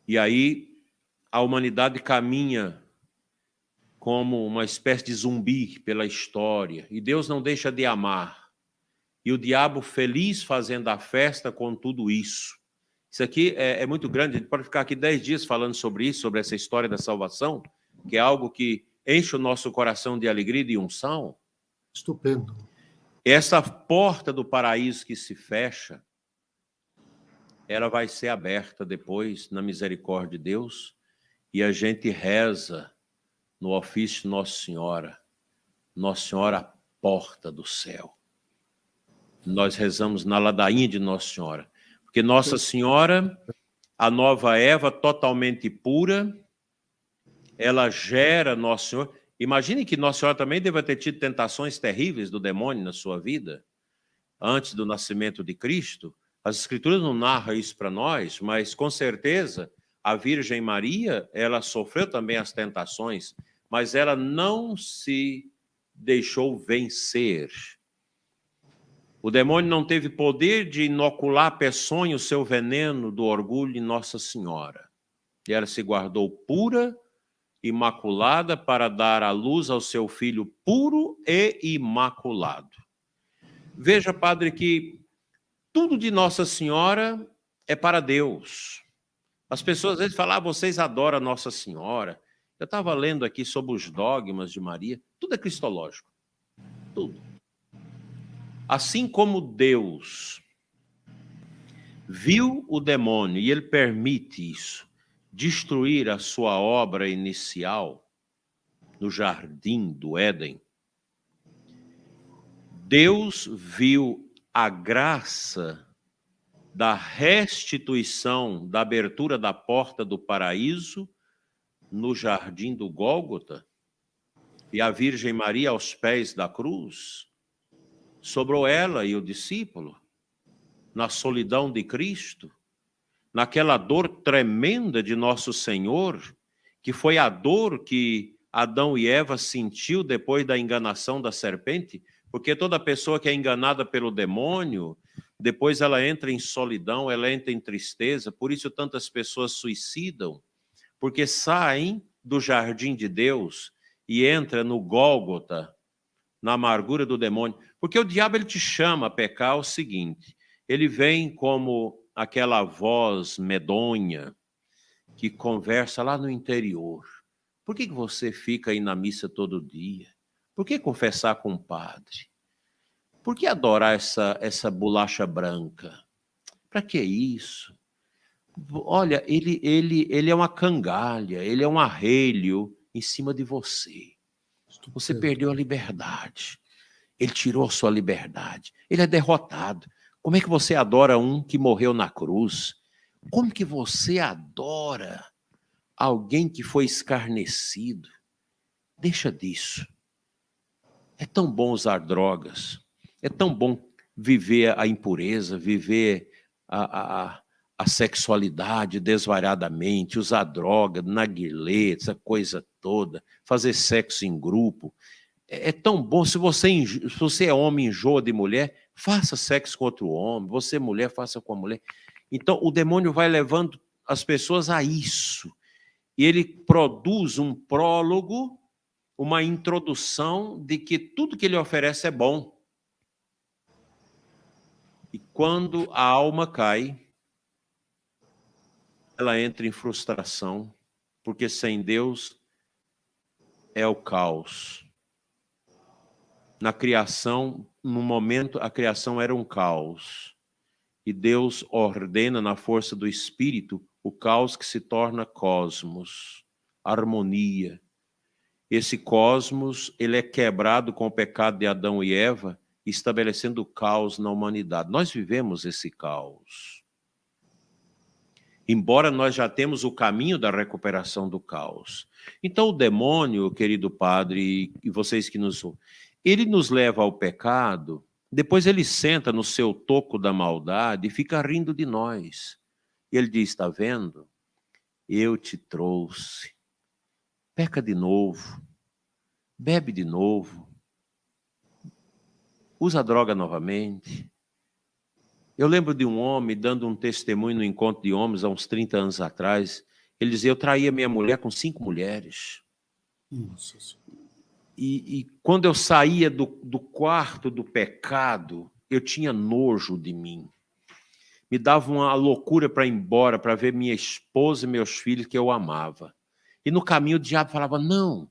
E aí a humanidade caminha como uma espécie de zumbi pela história, e Deus não deixa de amar. E o diabo feliz fazendo a festa com tudo isso. Isso aqui é muito grande, a gente pode ficar aqui 10 dias falando sobre isso, sobre essa história da salvação, que é algo que enche o nosso coração de alegria e de unção. Estupendo. Essa porta do paraíso que se fecha, ela vai ser aberta depois, na misericórdia de Deus, e a gente reza no ofício de Nossa Senhora, a porta do céu. Nós rezamos na ladainha de Nossa Senhora, porque Nossa Senhora, a nova Eva, totalmente pura, ela gera Nossa Senhora. Imagine que Nossa Senhora também deve ter tido tentações terríveis do demônio na sua vida, antes do nascimento de Cristo. As Escrituras não narram isso para nós, mas com certeza a Virgem Maria, ela sofreu também as tentações, mas ela não se deixou vencer. O demônio não teve poder de inocular a peçonha, o seu veneno do orgulho em Nossa Senhora. E ela se guardou pura, imaculada, para dar à luz ao seu filho puro e imaculado. Veja, padre, que tudo de Nossa Senhora é para Deus. As pessoas às vezes falam: vocês adoram Nossa Senhora. Eu estava lendo aqui sobre os dogmas de Maria. Tudo é cristológico. Tudo. Assim como Deus viu o demônio, e ele permite isso, destruir a sua obra inicial no jardim do Éden, Deus viu a graça da restituição, da abertura da porta do paraíso no jardim do Gólgota, e a Virgem Maria aos pés da cruz, sobrou ela e o discípulo, na solidão de Cristo, naquela dor tremenda de nosso Senhor, que foi a dor que Adão e Eva sentiu depois da enganação da serpente, porque toda pessoa que é enganada pelo demônio, depois ela entra em solidão, ela entra em tristeza, por isso tantas pessoas suicidam, porque saem do jardim de Deus e entram no Gólgota, na amargura do demônio. Porque o diabo ele te chama a pecar o seguinte, ele vem como aquela voz medonha que conversa lá no interior. Por que você fica aí na missa todo dia? Por que confessar com o padre? Por que adorar essa bolacha branca? Para que isso? Olha, ele é uma cangalha, ele é um arrelho em cima de você. Você perdeu a liberdade. Ele tirou a sua liberdade. Ele é derrotado. Como é que você adora um que morreu na cruz? Como que você adora alguém que foi escarnecido? Deixa disso. É tão bom usar drogas. É tão bom viver a impureza, viver a sexualidade desvariadamente, usar droga, narguilé, essa coisa toda, fazer sexo em grupo. É tão bom. Se você é homem, enjoa de mulher, faça sexo com outro homem. Você, mulher, faça com a mulher. Então, o demônio vai levando as pessoas a isso. E ele produz um prólogo, uma introdução de que tudo que ele oferece é bom. E quando a alma cai, ela entra em frustração, porque sem Deus é o caos. Na criação, no momento, a criação era um caos. E Deus ordena na força do Espírito o caos que se torna cosmos, harmonia. Esse cosmos, ele é quebrado com o pecado de Adão e Eva, estabelecendo o caos na humanidade. Nós vivemos esse caos. Embora nós já temos o caminho da recuperação do caos. Então o demônio, querido padre, e vocês que nos ouvem, ele nos leva ao pecado, depois ele senta no seu toco da maldade e fica rindo de nós. E ele diz, está vendo? Eu te trouxe. Peca de novo. Bebe de novo. Usa droga novamente. Eu lembro de um homem dando um testemunho no encontro de homens há uns 30 anos atrás. Ele dizia, eu traía minha mulher com 5 mulheres. Nossa. E quando eu saía do quarto do pecado, eu tinha nojo de mim. Me dava uma loucura para ir embora, para ver minha esposa e meus filhos que eu amava. E no caminho o diabo falava, não,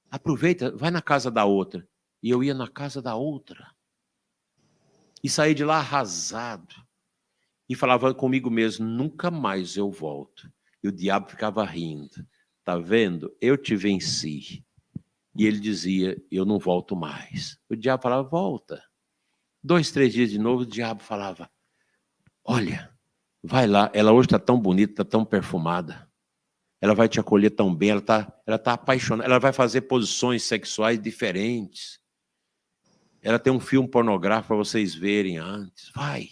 aproveita, vai na casa da outra. E eu ia na casa da outra. E saí de lá arrasado. E falava comigo mesmo, nunca mais eu volto. E o diabo ficava rindo. Tá vendo? Eu te venci. E ele dizia, eu não volto mais. O diabo falava, volta. 2, 3 dias de novo, o diabo falava, olha, vai lá, ela hoje está tão bonita, está tão perfumada. Ela vai te acolher tão bem, ela tá apaixonada, ela vai fazer posições sexuais diferentes. Ela tem um filme pornográfico para vocês verem antes. Vai.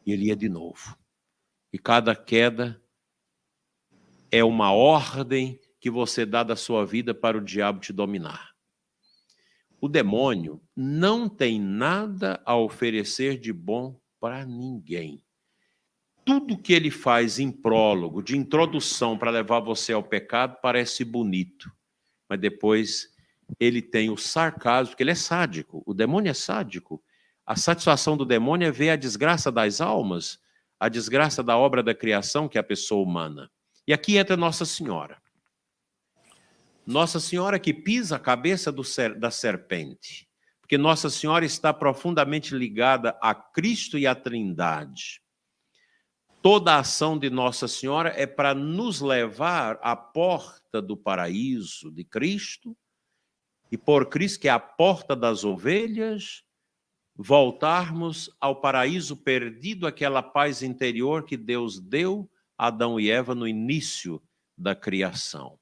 E ele ia de novo. E cada queda é uma ordem que você dá da sua vida para o diabo te dominar. O demônio não tem nada a oferecer de bom para ninguém. Tudo que ele faz em prólogo, de introdução para levar você ao pecado, parece bonito. Mas depois ele tem o sarcasmo, porque ele é sádico. O demônio é sádico. A satisfação do demônio é ver a desgraça das almas, a desgraça da obra da criação, que é a pessoa humana. E aqui entra Nossa Senhora. Nossa Senhora que pisa a cabeça da serpente. Porque Nossa Senhora está profundamente ligada a Cristo e à Trindade. Toda a ação de Nossa Senhora é para nos levar à porta do paraíso de Cristo, e por Cristo, que é a porta das ovelhas, voltarmos ao paraíso perdido, aquela paz interior que Deus deu a Adão e Eva no início da criação.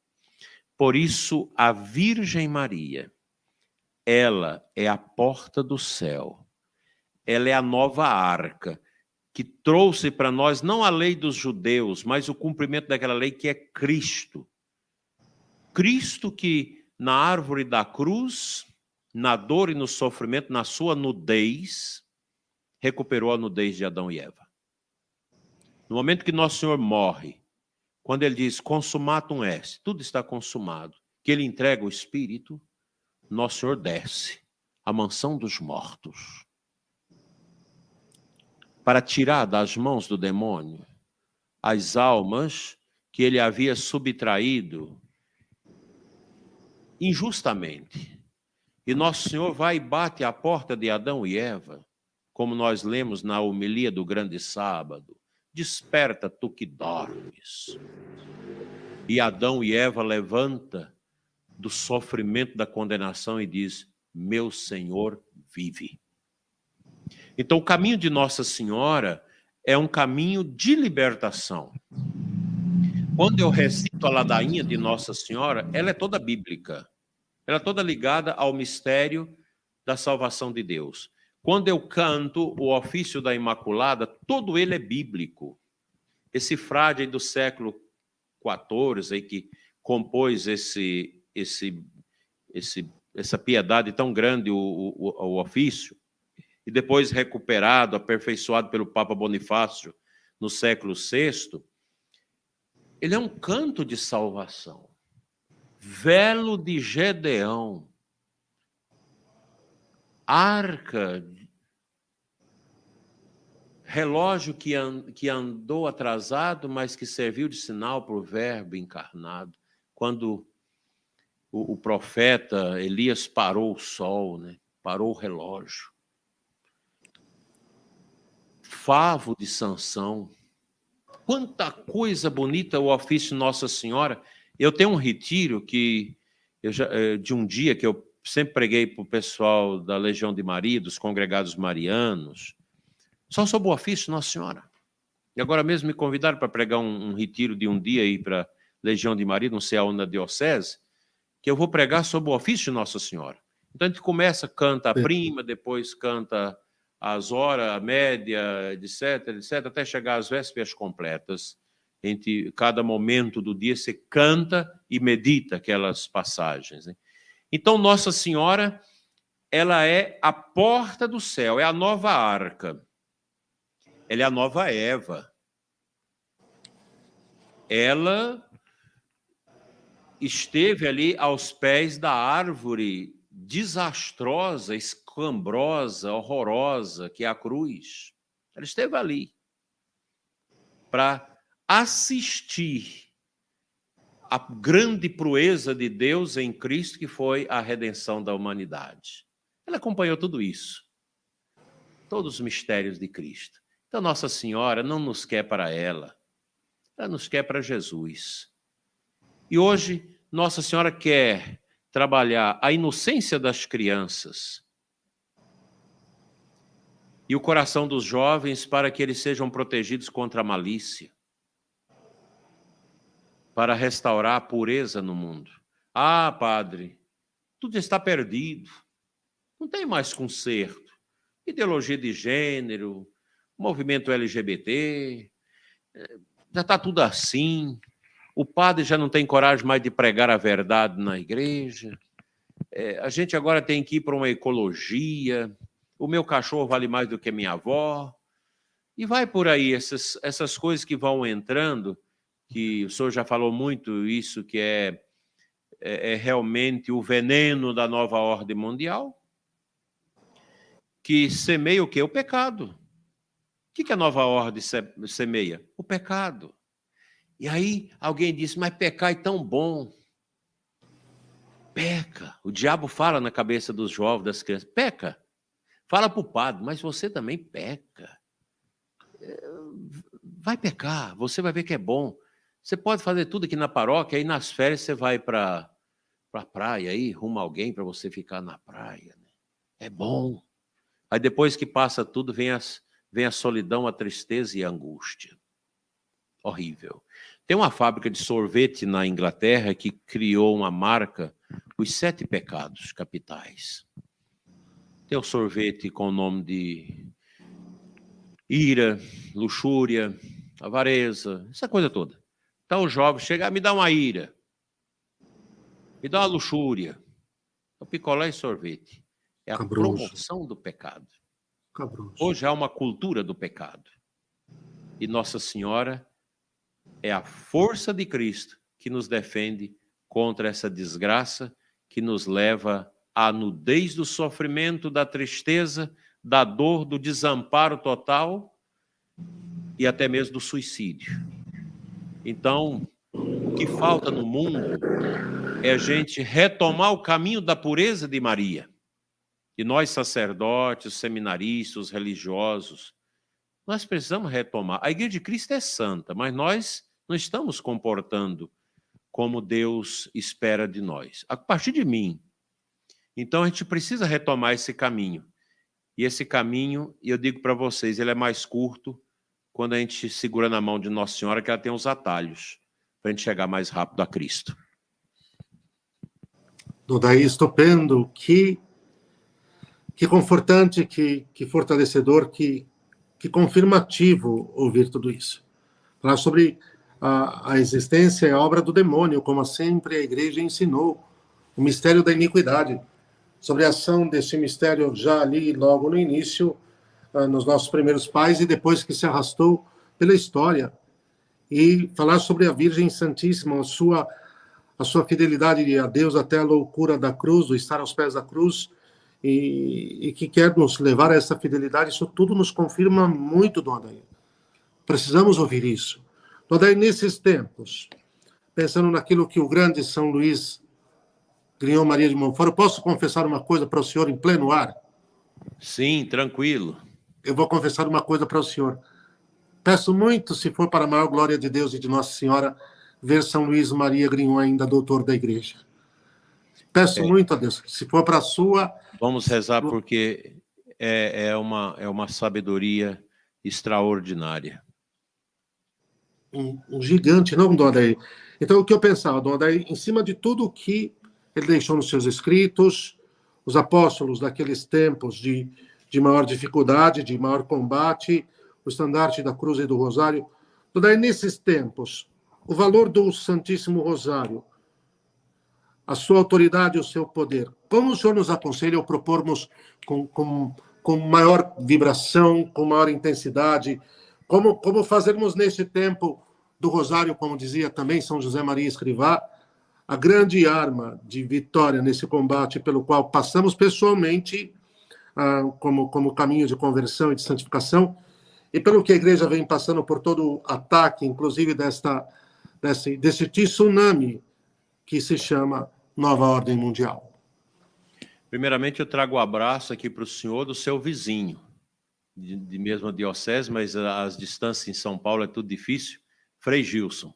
Por isso, a Virgem Maria, ela é a porta do céu. Ela é a nova arca, que trouxe para nós não a lei dos judeus, mas o cumprimento daquela lei que é Cristo. Cristo que na árvore da cruz, na dor e no sofrimento, na sua nudez, recuperou a nudez de Adão e Eva. No momento que Nosso Senhor morre, quando ele diz, consumatum est, tudo está consumado, que ele entrega o Espírito, Nosso Senhor desce à mansão dos mortos para tirar das mãos do demônio as almas que ele havia subtraído injustamente. E Nosso Senhor vai e bate à porta de Adão e Eva, como nós lemos na homilia do grande sábado. Desperta, tu que dormes. E Adão e Eva levanta do sofrimento da condenação e diz, meu Senhor vive. Então, o caminho de Nossa Senhora é um caminho de libertação. Quando eu recito a ladainha de Nossa Senhora, ela é toda bíblica. Ela é toda ligada ao mistério da salvação de Deus. Quando eu canto o ofício da Imaculada, todo ele é bíblico. Esse frade do século XIV, que compôs essa piedade tão grande, o ofício, e depois recuperado, aperfeiçoado pelo Papa Bonifácio no século VI, ele é um canto de salvação. Velo de Gedeão, arca, relógio que andou atrasado, mas que serviu de sinal para o Verbo encarnado. Quando o profeta Elias parou o sol, né? Parou o relógio. Favo de Sansão. Quanta coisa bonita o ofício Nossa Senhora. Eu tenho um retiro de um dia que eu sempre preguei para o pessoal da Legião de Maria, dos congregados marianos, só sobre o ofício Nossa Senhora. E agora mesmo me convidaram para pregar um retiro de um dia aí para a Legião de Maria, não sei aonde na diocese, que eu vou pregar sobre o ofício Nossa Senhora. Então a gente começa, canta a prima, depois canta as horas, a média, etc, etc, até chegar às vésperas completas. Entre cada momento do dia você canta e medita aquelas passagens, né? Então Nossa Senhora, ela é a porta do céu, é a nova arca. Ela é a nova Eva. Ela esteve ali aos pés da árvore desastrosa, escambrosa, horrorosa, que é a cruz. Ela esteve ali para assistir a grande proeza de Deus em Cristo, que foi a redenção da humanidade. Ela acompanhou tudo isso, todos os mistérios de Cristo. Então, Nossa Senhora não nos quer para ela nos quer para Jesus. E hoje, Nossa Senhora quer trabalhar a inocência das crianças e o coração dos jovens para que eles sejam protegidos contra a malícia, para restaurar a pureza no mundo. Ah, padre, tudo está perdido, não tem mais conserto. Ideologia de gênero, movimento LGBT, já está tudo assim. O padre já não tem coragem mais de pregar a verdade na igreja. A gente agora tem que ir para uma ecologia. O meu cachorro vale mais do que minha avó. E vai por aí, essas coisas que vão entrando, que o senhor já falou muito isso, que é realmente o veneno da nova ordem mundial, que semeia o quê? O pecado. O que a nova ordem semeia? O pecado. E aí alguém disse, mas pecar é tão bom. Peca. O diabo fala na cabeça dos jovens, das crianças. Peca. Fala para o padre, mas você também peca. Vai pecar, você vai ver que é bom. Você pode fazer tudo aqui na paróquia, aí nas férias você vai para a praia, aí arruma alguém para você ficar na praia. Né? É bom. Aí depois que passa tudo, vem a solidão, a tristeza e a angústia. Horrível. Tem uma fábrica de sorvete na Inglaterra que criou uma marca, os 7 pecados capitais. Tem o sorvete com o nome de ira, luxúria, avareza, essa coisa toda. Então o jovem chega, me dá uma ira, me dá uma luxúria. O picolé e sorvete. É a promoção do pecado. Hoje há uma cultura do pecado. E Nossa Senhora é a força de Cristo que nos defende contra essa desgraça que nos leva à nudez do sofrimento, da tristeza, da dor, do desamparo total e até mesmo do suicídio. Então, o que falta no mundo é a gente retomar o caminho da pureza de Maria. E nós, sacerdotes, seminaristas, religiosos, nós precisamos retomar. A Igreja de Cristo é santa, mas nós não estamos comportando como Deus espera de nós, a partir de mim. Então, a gente precisa retomar esse caminho. E esse caminho, eu digo para vocês, ele é mais curto quando a gente segura na mão de Nossa Senhora, que ela tem os atalhos para a gente chegar mais rápido a Cristo. Daí, estupendo, que confortante, que fortalecedor, que confirmativo ouvir tudo isso. Falar sobre a existência e a obra do demônio, como sempre a igreja ensinou, o mistério da iniquidade, sobre a ação desse mistério já ali, logo no início, nos nossos primeiros pais, e depois que se arrastou pela história. E falar sobre a Virgem Santíssima, a sua fidelidade a Deus até a loucura da cruz, do estar aos pés da cruz, e que quer nos levar a essa fidelidade, isso tudo nos confirma muito, Dona Daí. Precisamos ouvir isso. Dona Daí, nesses tempos, pensando naquilo que o grande São Luís Grignion Maria de Montfort, eu posso confessar uma coisa para o senhor em pleno ar? Sim, tranquilo. Eu vou confessar uma coisa para o senhor. Peço muito, se for para a maior glória de Deus e de Nossa Senhora, ver São Luís Maria Grignion ainda doutor da igreja. Peço muito a Deus, se for para a sua... Vamos rezar, porque é uma sabedoria extraordinária. Um gigante, não, Dona Daí? Então, o que eu pensava, Dona Daí, em cima de tudo o que ele deixou nos seus escritos, os apóstolos daqueles tempos de maior dificuldade, de maior combate, o estandarte da cruz e do rosário, Dona Daí, nesses tempos, o valor do Santíssimo Rosário, a sua autoridade, o seu poder. Como o senhor nos aconselha ao propormos com maior vibração, com maior intensidade, como fazermos nesse tempo do Rosário, como dizia também São José Maria Escrivá, a grande arma de vitória nesse combate pelo qual passamos pessoalmente como caminho de conversão e de santificação, e pelo que a igreja vem passando por todo o ataque, inclusive desse tsunami que se chama Nova Ordem Mundial. Primeiramente, eu trago um abraço aqui para o senhor do seu vizinho, de mesma diocese, mas as distâncias em São Paulo é tudo difícil, Frei Gilson.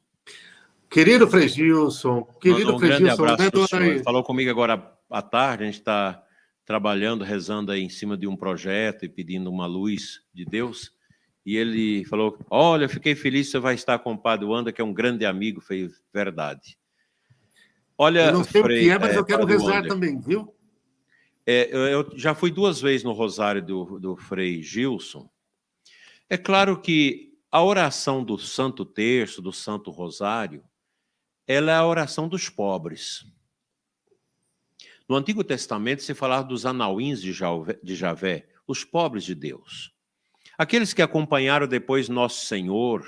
Querido Frei Gilson, um grande abraço para o senhor. Ele falou comigo agora à tarde, a gente está trabalhando, rezando aí em cima de um projeto e pedindo uma luz de Deus, e ele falou, olha, eu fiquei feliz, você vai estar com o Padre Wander, que é um grande amigo, foi verdade. Olha, eu não sei Frei, o que é, mas eu quero Padre rezar Wander, também, viu? Eu já fui 2 vezes no Rosário do Frei Gilson. É claro que a oração do Santo Terço, do Santo Rosário, ela é a oração dos pobres. No Antigo Testamento se falava dos anauíns de Javé, os pobres de Deus. Aqueles que acompanharam depois Nosso Senhor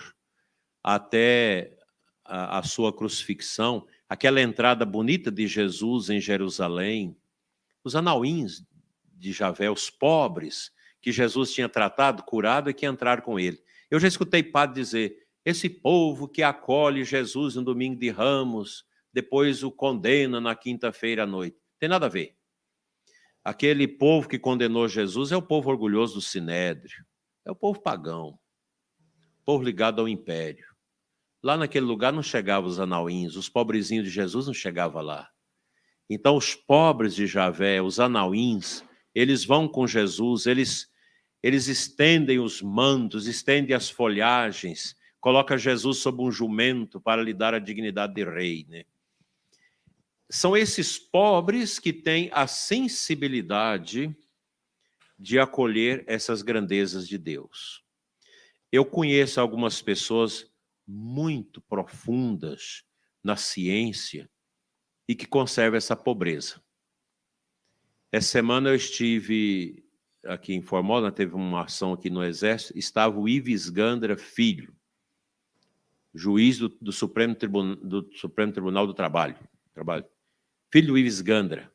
até a sua crucifixão, aquela entrada bonita de Jesus em Jerusalém, os anauíns de Javé, os pobres que Jesus tinha tratado, curado e que entraram com ele. Eu já escutei padre dizer, esse povo que acolhe Jesus no domingo de Ramos, depois o condena na quinta-feira à noite. Tem nada a ver. Aquele povo que condenou Jesus é o povo orgulhoso do Sinédrio, é o povo pagão, povo ligado ao império. Lá naquele lugar não chegavam os anauíns, os pobrezinhos de Jesus não chegavam lá. Então os pobres de Javé, os anauíns, eles vão com Jesus, eles estendem os mantos, estendem as folhagens, coloca Jesus sob um jumento para lhe dar a dignidade de rei, né? São esses pobres que têm a sensibilidade de acolher essas grandezas de Deus. Eu conheço algumas pessoas muito profundas na ciência e que conservam essa pobreza. Essa semana eu estive aqui em Formosa, teve uma ação aqui no Exército, estava o Ives Gandra Filho, juiz do Supremo Tribunal do Trabalho. Filho do Ives Gandra,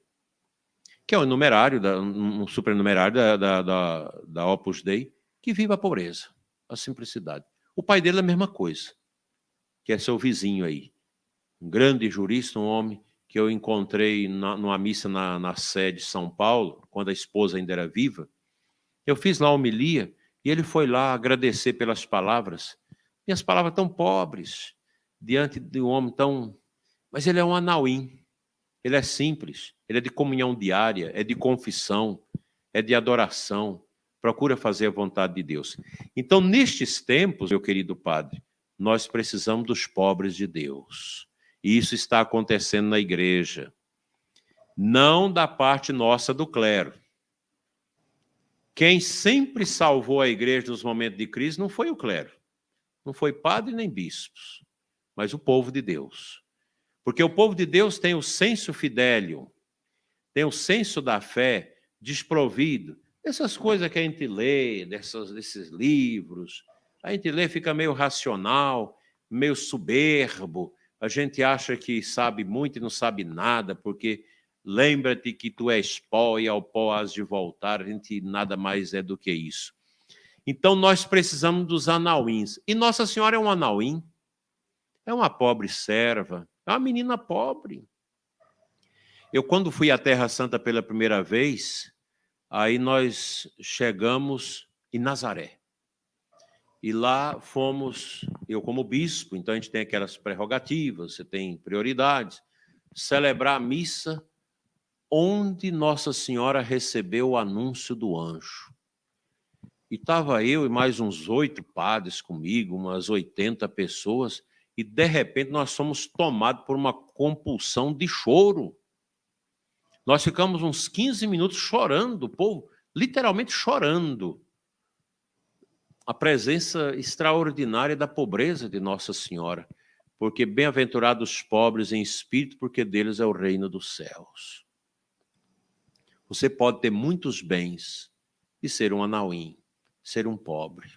que é um supernumerário da Opus Dei, que vive a pobreza, a simplicidade. O pai dele é a mesma coisa, que é seu vizinho aí. Um grande jurista, um homem que eu encontrei numa missa na sede de São Paulo, quando a esposa ainda era viva. Eu fiz lá uma homilia e ele foi lá agradecer pelas palavras. Minhas palavras tão pobres, diante de um homem tão... Mas ele é um anauim. Ele é simples, ele é de comunhão diária, é de confissão, é de adoração, procura fazer a vontade de Deus. Então, nestes tempos, meu querido padre, nós precisamos dos pobres de Deus. E isso está acontecendo na igreja. Não da parte nossa do clero. Quem sempre salvou a igreja nos momentos de crise não foi o clero, não foi padre nem bispos, mas o povo de Deus. Porque o povo de Deus tem o senso fidélio, tem o senso da fé desprovido dessas coisas que a gente lê, desses livros. A gente lê, fica meio racional, meio soberbo. A gente acha que sabe muito e não sabe nada, porque lembra-te que tu és pó e ao pó has de voltar. A gente nada mais é do que isso. Então, nós precisamos dos anauins. E Nossa Senhora é um anauim, é uma pobre serva, é uma menina pobre. Eu, quando fui à Terra Santa pela primeira vez, aí nós chegamos em Nazaré. E lá fomos, eu como bispo, então a gente tem aquelas prerrogativas, você tem prioridades, celebrar a missa onde Nossa Senhora recebeu o anúncio do anjo. E estava eu e mais uns 8 padres comigo, umas 80 pessoas, e, de repente, nós somos tomados por uma compulsão de choro. Nós ficamos uns 15 minutos chorando, o povo literalmente chorando. A presença extraordinária da pobreza de Nossa Senhora. Porque bem-aventurados os pobres em espírito, porque deles é o reino dos céus. Você pode ter muitos bens e ser um anauim, ser um pobre.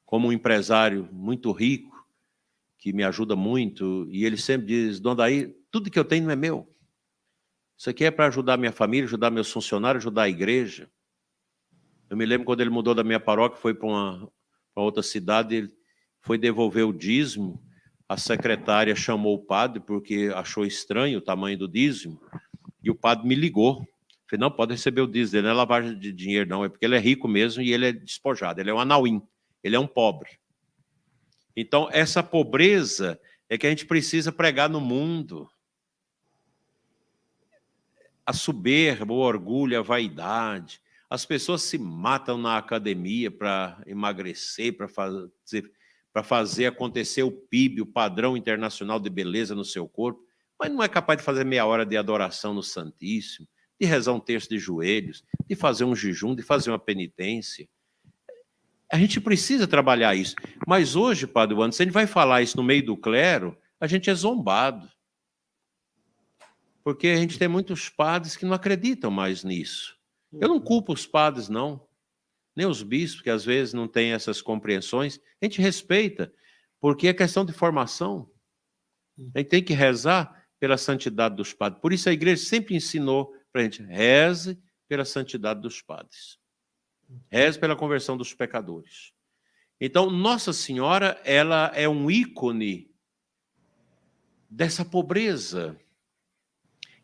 Como um empresário muito rico, que me ajuda muito, e ele sempre diz: Dom Daí, tudo que eu tenho não é meu. Isso aqui é para ajudar minha família, ajudar meus funcionários, ajudar a igreja. Eu me lembro quando ele mudou da minha paróquia, foi para outra cidade, ele foi devolver o dízimo, a secretária chamou o padre, porque achou estranho o tamanho do dízimo, e o padre me ligou. Falei: não, pode receber o dízimo, ele não é lavagem de dinheiro, não, é porque ele é rico mesmo e ele é despojado, ele é um anauim, ele é um pobre. Então, essa pobreza é que a gente precisa pregar no mundo. A soberba, o orgulho, a vaidade. As pessoas se matam na academia para emagrecer, para fazer acontecer o PIB, o padrão internacional de beleza no seu corpo, mas não é capaz de fazer meia hora de adoração no Santíssimo, de rezar um terço de joelhos, de fazer um jejum, de fazer uma penitência. A gente precisa trabalhar isso. Mas hoje, Padre Wander, se a gente vai falar isso no meio do clero, a gente é zombado. Porque a gente tem muitos padres que não acreditam mais nisso. Eu não culpo os padres, não. Nem os bispos, que às vezes não têm essas compreensões. A gente respeita, porque é questão de formação. A gente tem que rezar pela santidade dos padres. Por isso a igreja sempre ensinou para a gente: reze pela santidade dos padres. Reze pela conversão dos pecadores. Então, Nossa Senhora, ela é um ícone dessa pobreza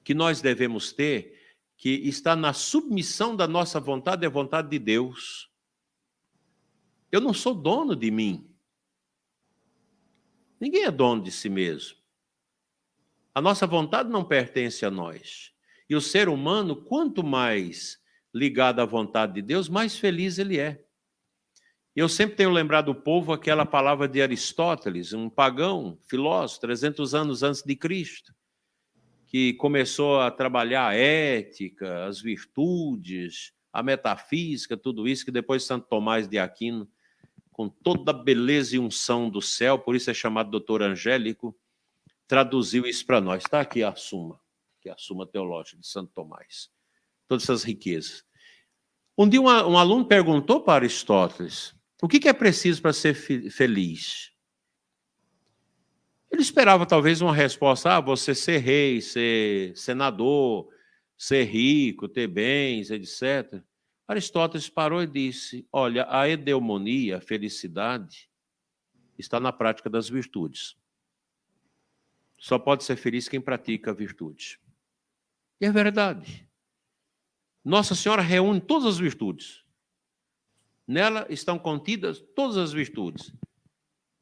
que nós devemos ter, que está na submissão da nossa vontade à vontade de Deus. Eu não sou dono de mim. Ninguém é dono de si mesmo. A nossa vontade não pertence a nós. E o ser humano, quanto mais ligado à vontade de Deus, mais feliz ele é. Eu sempre tenho lembrado o povo aquela palavra de Aristóteles, um pagão, filósofo, 300 anos antes de Cristo, que começou a trabalhar a ética, as virtudes, a metafísica, tudo isso, que depois Santo Tomás de Aquino, com toda a beleza e unção do céu, por isso é chamado doutor Angélico, traduziu isso para nós. Está aqui a Suma, que é a Suma Teológica de Santo Tomás. Todas essas riquezas. Um dia um aluno perguntou para Aristóteles, o que é preciso para ser feliz? Ele esperava talvez uma resposta, você ser rei, ser senador, ser rico, ter bens, etc. Aristóteles parou e disse, olha, a eudemonia, a felicidade, está na prática das virtudes. Só pode ser feliz quem pratica a virtude. E é verdade. Nossa Senhora reúne todas as virtudes. Nela estão contidas todas as virtudes.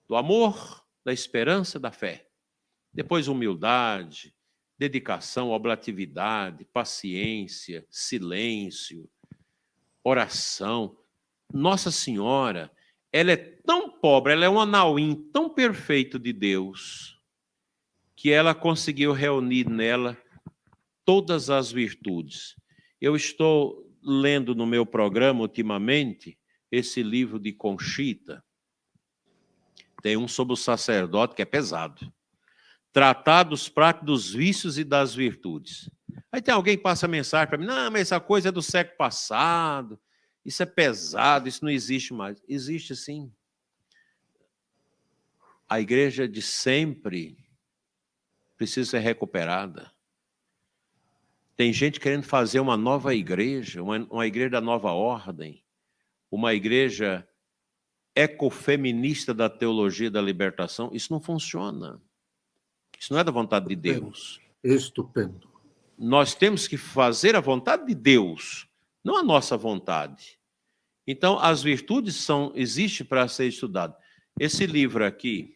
Do amor, da esperança, da fé. Depois humildade, dedicação, oblatividade, paciência, silêncio, oração. Nossa Senhora, ela é tão pobre, ela é um anauim tão perfeito de Deus, que ela conseguiu reunir nela todas as virtudes. Eu estou lendo no meu programa, ultimamente, esse livro de Conchita. Tem um sobre o sacerdote, que é pesado. Tratados práticos dos vícios e das virtudes. Aí tem alguém que passa mensagem para mim, não, mas essa coisa é do século passado, isso é pesado, isso não existe mais. Existe sim. A igreja de sempre precisa ser recuperada. Tem gente querendo fazer uma nova igreja, uma igreja da nova ordem, uma igreja ecofeminista da teologia da libertação. Isso não funciona. Isso não é da vontade de Deus. Estupendo. Nós temos que fazer a vontade de Deus, não a nossa vontade. Então, as virtudes existem para ser estudado. Esse livro aqui,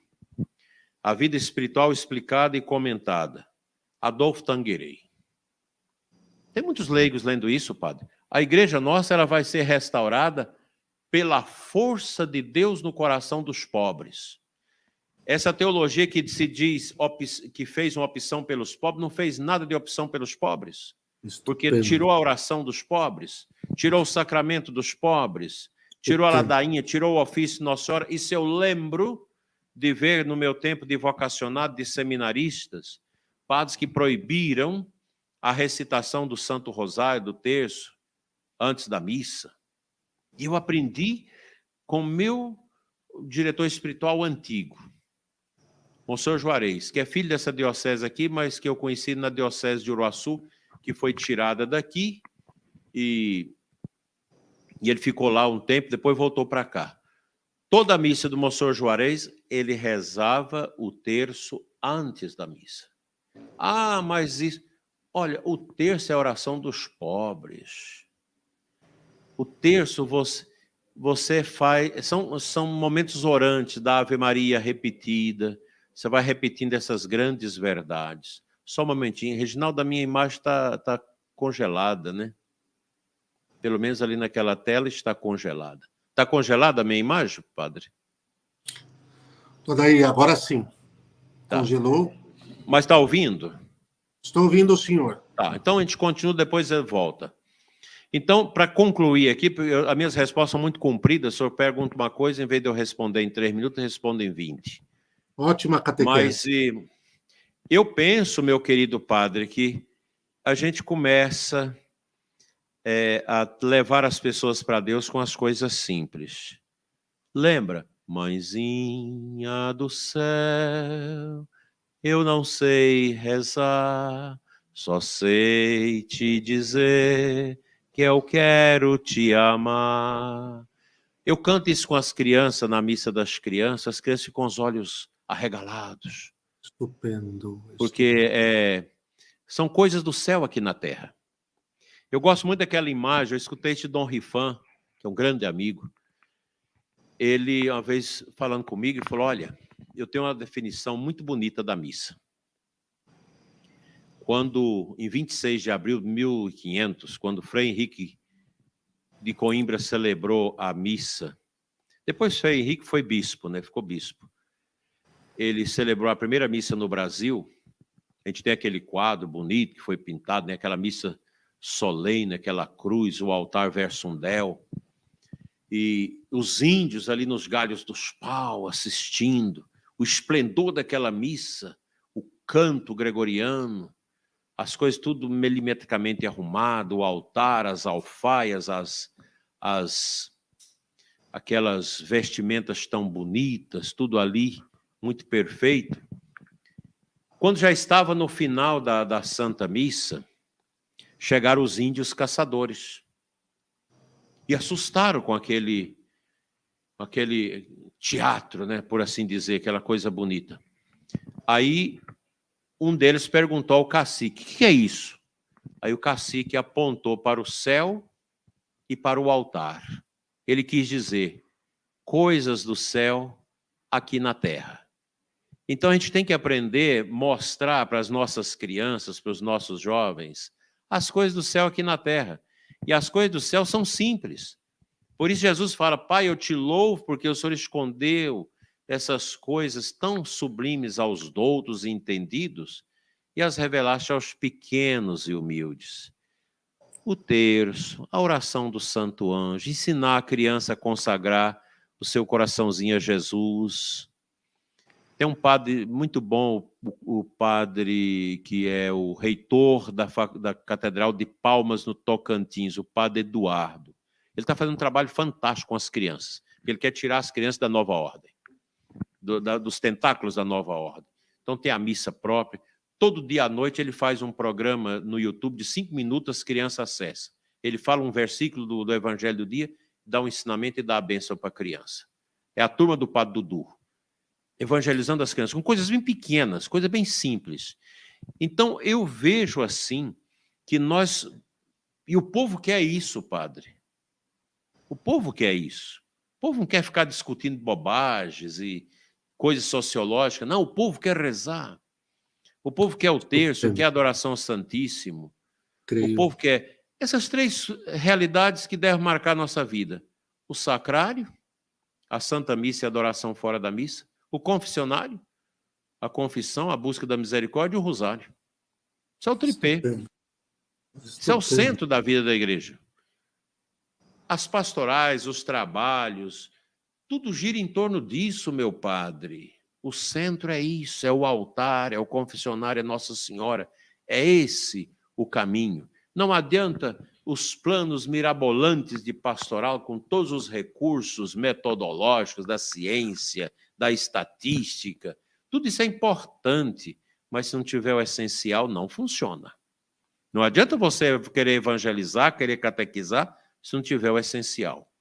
A Vida Espiritual Explicada e Comentada, Adolfo Tanguerei. Tem muitos leigos lendo isso, padre. A igreja nossa ela vai ser restaurada pela força de Deus no coração dos pobres. Essa teologia que se diz que fez uma opção pelos pobres, não fez nada de opção pelos pobres. Porque tirou a oração dos pobres, tirou o sacramento dos pobres, tirou a ladainha, tirou o ofício de Nossa Senhora. Isso eu lembro de ver no meu tempo de vocacionado, de seminaristas, padres que proibiram a recitação do Santo Rosário, do terço, antes da missa. E eu aprendi com meu diretor espiritual antigo, Monsenhor Juarez, que é filho dessa diocese aqui, mas que eu conheci na diocese de Uruaçu, que foi tirada daqui, e ele ficou lá um tempo, depois voltou para cá. Toda a missa do Monsenhor Juarez, ele rezava o terço antes da missa. Ah, mas isso... Olha, o terço é a oração dos pobres. O terço você faz... São momentos orantes da Ave Maria repetida. Você vai repetindo essas grandes verdades. Só um momentinho. Reginaldo, a minha imagem está congelada, né? Pelo menos ali naquela tela está congelada. Está congelada a minha imagem, padre? Toda aí, agora sim. Tá. Congelou. Mas está ouvindo? Estou ouvindo o senhor. Tá, então a gente continua, depois volta. Então, para concluir aqui, as minhas respostas são muito compridas, o senhor pergunta uma coisa, em vez de eu responder em 3 minutos, eu respondo em 20. Ótima catequese. Mas eu penso, meu querido padre, que a gente começa a levar as pessoas para Deus com as coisas simples. Lembra? Mãezinha do céu, eu não sei rezar, só sei te dizer que eu quero te amar. Eu canto isso com as crianças, na missa das crianças, as crianças ficam com os olhos arregalados. Estupendo. Porque são coisas do céu aqui na terra. Eu gosto muito daquela imagem, eu escutei de Dom Rifan, que é um grande amigo. Ele, uma vez, falando comigo, falou, olha, eu tenho uma definição muito bonita da missa. Quando, em 26 de abril de 1500, quando Frei Henrique de Coimbra celebrou a missa, Depois Henrique foi bispo, né? Ficou bispo. Ele celebrou a primeira missa no Brasil. A gente tem aquele quadro bonito que foi pintado, né? Aquela missa solene, aquela cruz, o altar versundel. E os índios ali nos galhos dos pau assistindo, o esplendor daquela missa, o canto gregoriano, as coisas tudo milimetricamente arrumado, o altar, as alfaias, aquelas vestimentas tão bonitas, tudo ali muito perfeito. Quando já estava no final da Santa Missa, chegaram os índios caçadores e assustaram com aquele teatro, né, por assim dizer, aquela coisa bonita. Aí um deles perguntou ao cacique: o que é isso? Aí o cacique apontou para o céu e para o altar. Ele quis dizer: coisas do céu aqui na terra. Então a gente tem que aprender, mostrar para as nossas crianças, para os nossos jovens, as coisas do céu aqui na terra. E as coisas do céu são simples. Por isso Jesus fala: Pai, eu te louvo porque o Senhor escondeu essas coisas tão sublimes aos doutos e entendidos e as revelaste aos pequenos e humildes. O terço, a oração do Santo Anjo, ensinar a criança a consagrar o seu coraçãozinho a Jesus. Tem um padre muito bom, o padre que é o reitor da Catedral de Palmas, no Tocantins, o padre Eduardo. Ele está fazendo um trabalho fantástico com as crianças, porque ele quer tirar as crianças da nova ordem, dos tentáculos da nova ordem. Então tem a missa própria. Todo dia à noite ele faz um programa no YouTube de 5 minutos, as crianças acessam. Ele fala um versículo do Evangelho do dia, dá um ensinamento e dá a bênção para a criança. É a turma do Padre Dudu, evangelizando as crianças, com coisas bem pequenas, coisas bem simples. Então eu vejo assim, que nós... E o povo quer isso, padre. O povo quer isso. O povo não quer ficar discutindo bobagens e coisas sociológicas. Não, o povo quer rezar. O povo quer o terço, quer a adoração ao Santíssimo. Creio. O povo quer essas 3 realidades que devem marcar a nossa vida. O sacrário, a Santa Missa e a adoração fora da missa. O confessionário, a confissão, a busca da misericórdia e o rosário. Isso é o tripé. Isso é o centro da vida da igreja. As pastorais, os trabalhos, tudo gira em torno disso, meu padre. O centro é isso, é o altar, é o confessionário, é Nossa Senhora. É esse o caminho. Não adianta os planos mirabolantes de pastoral com todos os recursos metodológicos da ciência, da estatística. Tudo isso é importante, mas se não tiver o essencial, não funciona. Não adianta você querer evangelizar, querer catequizar, se não tiver o essencial.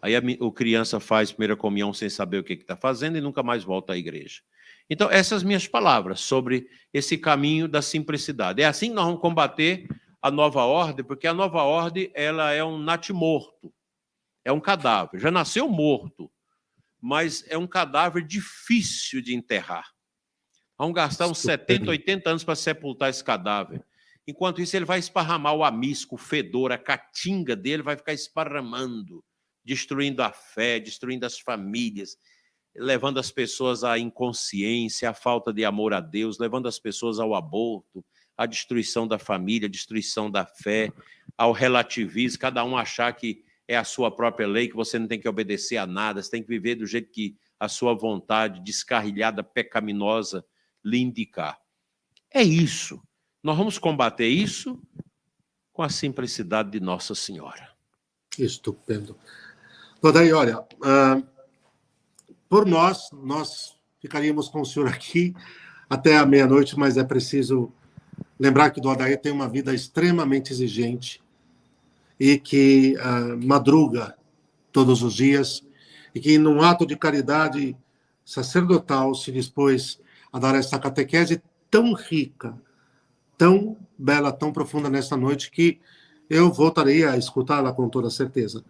Aí a criança faz primeira comunhão sem saber o que está fazendo e nunca mais volta à igreja. Então, essas minhas palavras sobre esse caminho da simplicidade. É assim que nós vamos combater a nova ordem, porque a nova ordem ela é um natimorto, é um cadáver. Já nasceu morto, mas é um cadáver difícil de enterrar. Vamos gastar uns 70, 80 anos para sepultar esse cadáver. Enquanto isso, ele vai esparramar o amisco, o fedor, a caatinga dele vai ficar esparramando, destruindo a fé, destruindo as famílias, levando as pessoas à inconsciência, à falta de amor a Deus, levando as pessoas ao aborto, à destruição da família, à destruição da fé, ao relativismo, cada um achar que é a sua própria lei, que você não tem que obedecer a nada, você tem que viver do jeito que a sua vontade descarrilhada, pecaminosa, lhe indicar. É isso. Nós vamos combater isso com a simplicidade de Nossa Senhora. Estupendo. Daí, olha, por nós ficaríamos com o senhor aqui até a meia-noite, mas é preciso lembrar que o Odair tem uma vida extremamente exigente e que madruga todos os dias e que, num ato de caridade sacerdotal, se dispôs a dar essa catequese tão rica, tão bela, tão profunda nesta noite, que eu voltarei a escutá-la com toda certeza.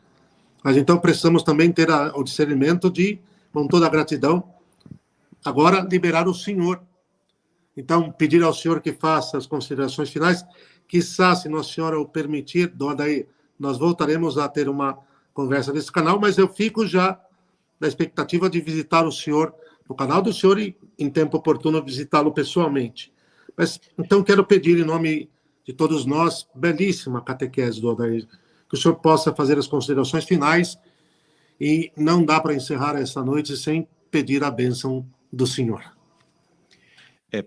Mas então precisamos também ter o discernimento de, com toda a gratidão, agora liberar o Senhor. Então, pedir ao Senhor que faça as considerações finais. Quiçá, se Nossa Senhora o permitir, daí nós voltaremos a ter uma conversa nesse canal, mas eu fico já na expectativa de visitar o senhor no canal do senhor e, em tempo oportuno, visitá-lo pessoalmente. Mas, então, quero pedir, em nome de todos nós, belíssima catequese do Odair, que o senhor possa fazer as considerações finais, e não dá para encerrar essa noite sem pedir a bênção do senhor.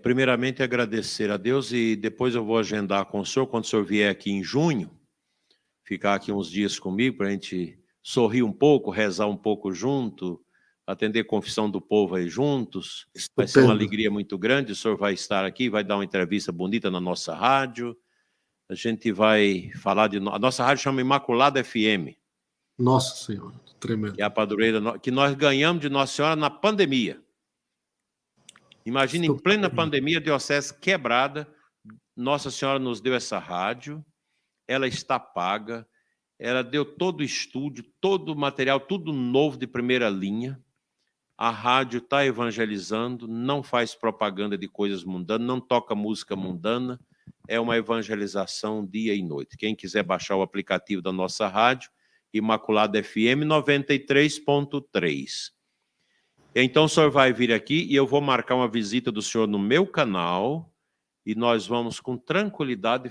Primeiramente, agradecer a Deus, e depois eu vou agendar com o senhor, quando o senhor vier aqui em junho, ficar aqui uns dias comigo, para a gente sorrir um pouco, rezar um pouco junto, atender a confissão do povo aí juntos. Estupendo. Vai ser uma alegria muito grande, o senhor vai estar aqui, vai dar uma entrevista bonita na nossa rádio, a gente vai falar de... A nossa rádio chama Imaculada FM. Nossa Senhora, tremendo. Que é a padroeira que nós ganhamos de Nossa Senhora na pandemia. Imagina, em plena pandemia, a diocese quebrada, Nossa Senhora nos deu essa rádio, ela está paga, ela deu todo o estúdio, todo o material, tudo novo de primeira linha. A rádio está evangelizando, não faz propaganda de coisas mundanas, não toca música mundana, é uma evangelização dia e noite. Quem quiser baixar o aplicativo da nossa rádio, Imaculada FM 93.3. Então o senhor vai vir aqui e eu vou marcar uma visita do senhor no meu canal e nós vamos com tranquilidade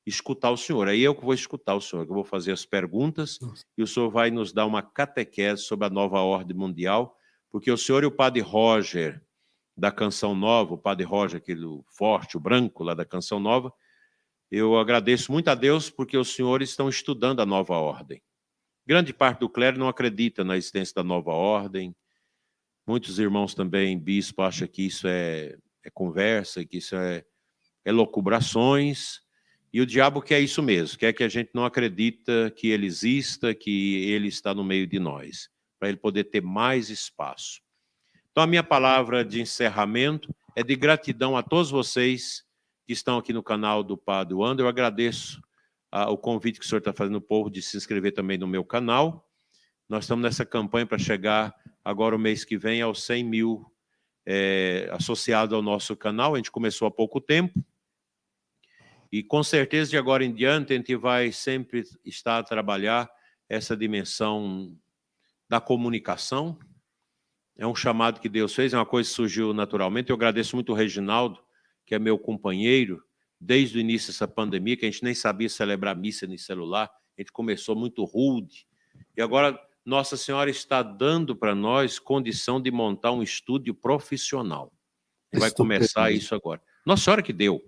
escutar o senhor. Aí eu que vou escutar o senhor, que eu vou fazer as perguntas e o senhor vai nos dar uma catequese sobre a nova ordem mundial, porque o senhor e o padre Roger da Canção Nova, o padre Roger, aquele forte, o branco lá da Canção Nova, eu agradeço muito a Deus porque os senhores estão estudando a nova ordem. Grande parte do clero não acredita na existência da nova ordem. Muitos irmãos também, bispo, acham que isso é conversa, que isso é locubrações. E o diabo quer isso mesmo, quer que a gente não acredita que ele exista, que ele está no meio de nós, para ele poder ter mais espaço. Então a minha palavra de encerramento é de gratidão a todos vocês que estão aqui no canal do Padre Wander. Eu agradeço o convite que o senhor está fazendo ao povo de se inscrever também no meu canal. Nós estamos nessa campanha para chegar agora o mês que vem aos 100 mil associados ao nosso canal. A gente começou há pouco tempo. E com certeza de agora em diante a gente vai sempre estar a trabalhar essa dimensão da comunicação. É um chamado que Deus fez, é uma coisa que surgiu naturalmente. Eu agradeço muito o Reginaldo, que é meu companheiro, desde o início dessa pandemia, que a gente nem sabia celebrar missa no celular, a gente começou muito rude. E agora Nossa Senhora está dando para nós condição de montar um estúdio profissional. Vai começar isso agora. Nossa Senhora que deu.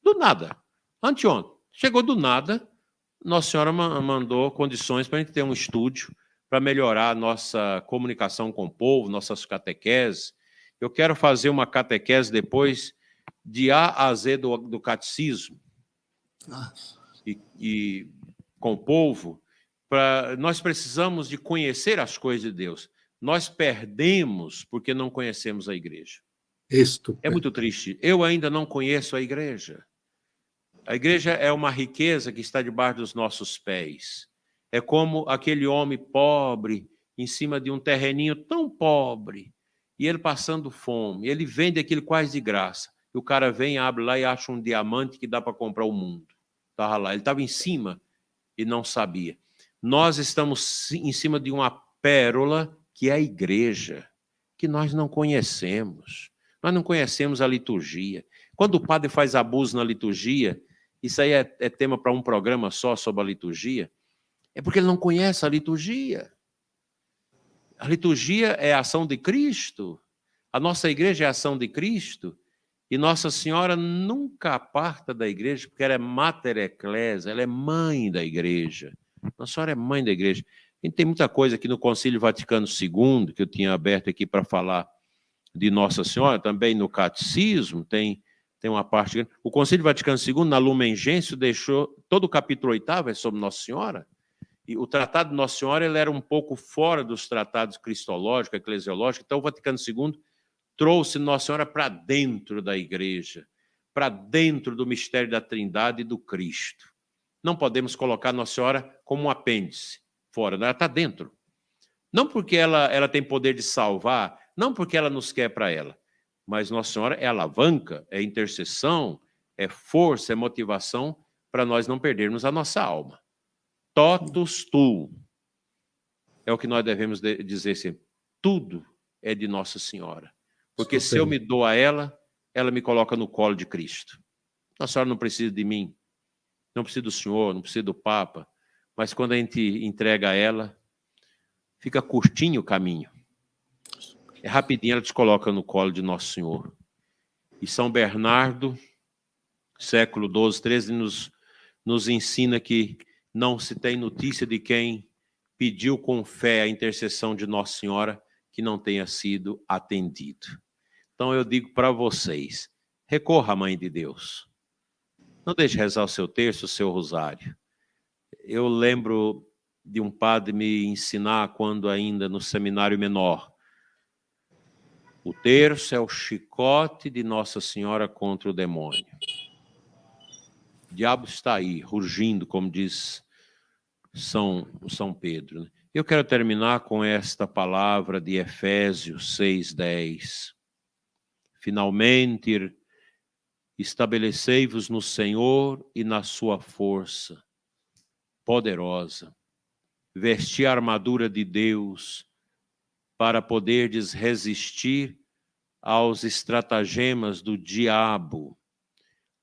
Do nada. Anteontem. Chegou do nada, Nossa Senhora mandou condições para a gente ter um estúdio para melhorar a nossa comunicação com o povo, nossas catequeses. Eu quero fazer uma catequese depois de A a Z do catecismo e com o povo. Nós precisamos de conhecer as coisas de Deus. Nós perdemos porque não conhecemos a igreja. É muito triste. Eu ainda não conheço a igreja. A igreja é uma riqueza que está debaixo dos nossos pés. É como aquele homem pobre em cima de um terreninho tão pobre e ele passando fome. Ele vende aquilo quase de graça. E o cara vem, abre lá e acha um diamante que dá para comprar o mundo. Estava lá. Ele estava em cima e não sabia. Nós estamos em cima de uma pérola que é a igreja, que nós não conhecemos. Nós não conhecemos a liturgia. Quando o padre faz abuso na liturgia, isso aí é tema para um programa só sobre a liturgia, é porque ele não conhece a liturgia. A liturgia é a ação de Cristo. A nossa igreja é a ação de Cristo. E Nossa Senhora nunca aparta da igreja, porque ela é Mater Ecclesia, ela é mãe da igreja. Nossa Senhora é mãe da igreja. A gente tem muita coisa aqui no Concílio Vaticano II, que eu tinha aberto aqui para falar de Nossa Senhora, também no Catecismo, tem uma parte grande. O Concílio Vaticano II, na Lumen Gentium, deixou, todo o capítulo 8º é sobre Nossa Senhora, e o Tratado de Nossa Senhora ele era um pouco fora dos tratados cristológicos, eclesiológicos, então o Vaticano II trouxe Nossa Senhora para dentro da igreja, para dentro do mistério da Trindade e do Cristo. Não podemos colocar Nossa Senhora como um apêndice fora, ela está dentro. Não porque ela tem poder de salvar, não porque ela nos quer para ela, mas Nossa Senhora é alavanca, é intercessão, é força, é motivação para nós não perdermos a nossa alma. totus tu. É o que nós devemos dizer sempre. Tudo é de Nossa Senhora. Porque se eu me dou a ela, ela me coloca no colo de Cristo. Nossa Senhora não precisa de mim, não precisa do Senhor, não precisa do Papa, mas quando a gente entrega a ela, fica curtinho o caminho. É rapidinho, ela te coloca no colo de Nosso Senhor. E São Bernardo, século XII, XIII, nos ensina que não se tem notícia de quem pediu com fé a intercessão de Nossa Senhora que não tenha sido atendido. Então eu digo para vocês, recorra à Mãe de Deus. Não deixe rezar o seu terço, o seu rosário. Eu lembro de um padre me ensinar quando ainda no seminário menor. O terço é o chicote de Nossa Senhora contra o demônio. O diabo está aí, rugindo, como diz São Pedro, né? Eu quero terminar com esta palavra de Efésios 6:10. Finalmente, estabelecei-vos no Senhor e na sua força poderosa. Vesti a armadura de Deus para poderdes resistir aos estratagemas do diabo,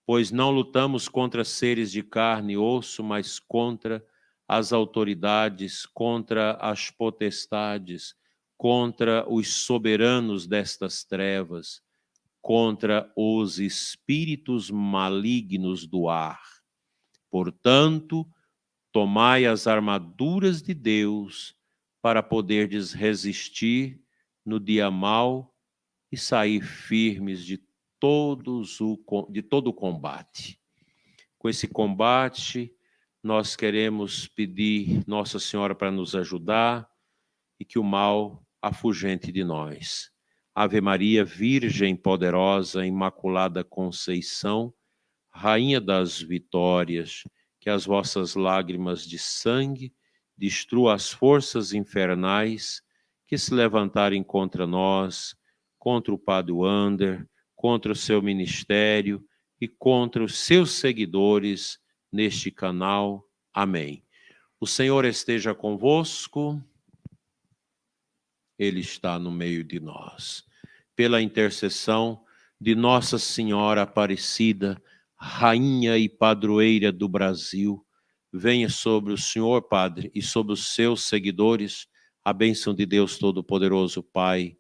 pois não lutamos contra seres de carne e osso, mas contra as autoridades, contra as potestades, contra os soberanos destas trevas, contra os espíritos malignos do ar. Portanto, tomai as armaduras de Deus para poderdes resistir no dia mau e sair firmes de todo o combate. Com esse combate, nós queremos pedir Nossa Senhora para nos ajudar e que o mal afugente de nós. Ave Maria, Virgem poderosa, Imaculada Conceição, Rainha das vitórias, que as vossas lágrimas de sangue destruam as forças infernais que se levantarem contra nós, contra o Padre Wander, contra o seu ministério e contra os seus seguidores neste canal. Amém. O Senhor esteja convosco, Ele está no meio de nós. Pela intercessão de Nossa Senhora Aparecida, Rainha e Padroeira do Brasil, venha sobre o Senhor, Padre, e sobre os seus seguidores, a bênção de Deus Todo-Poderoso, Pai,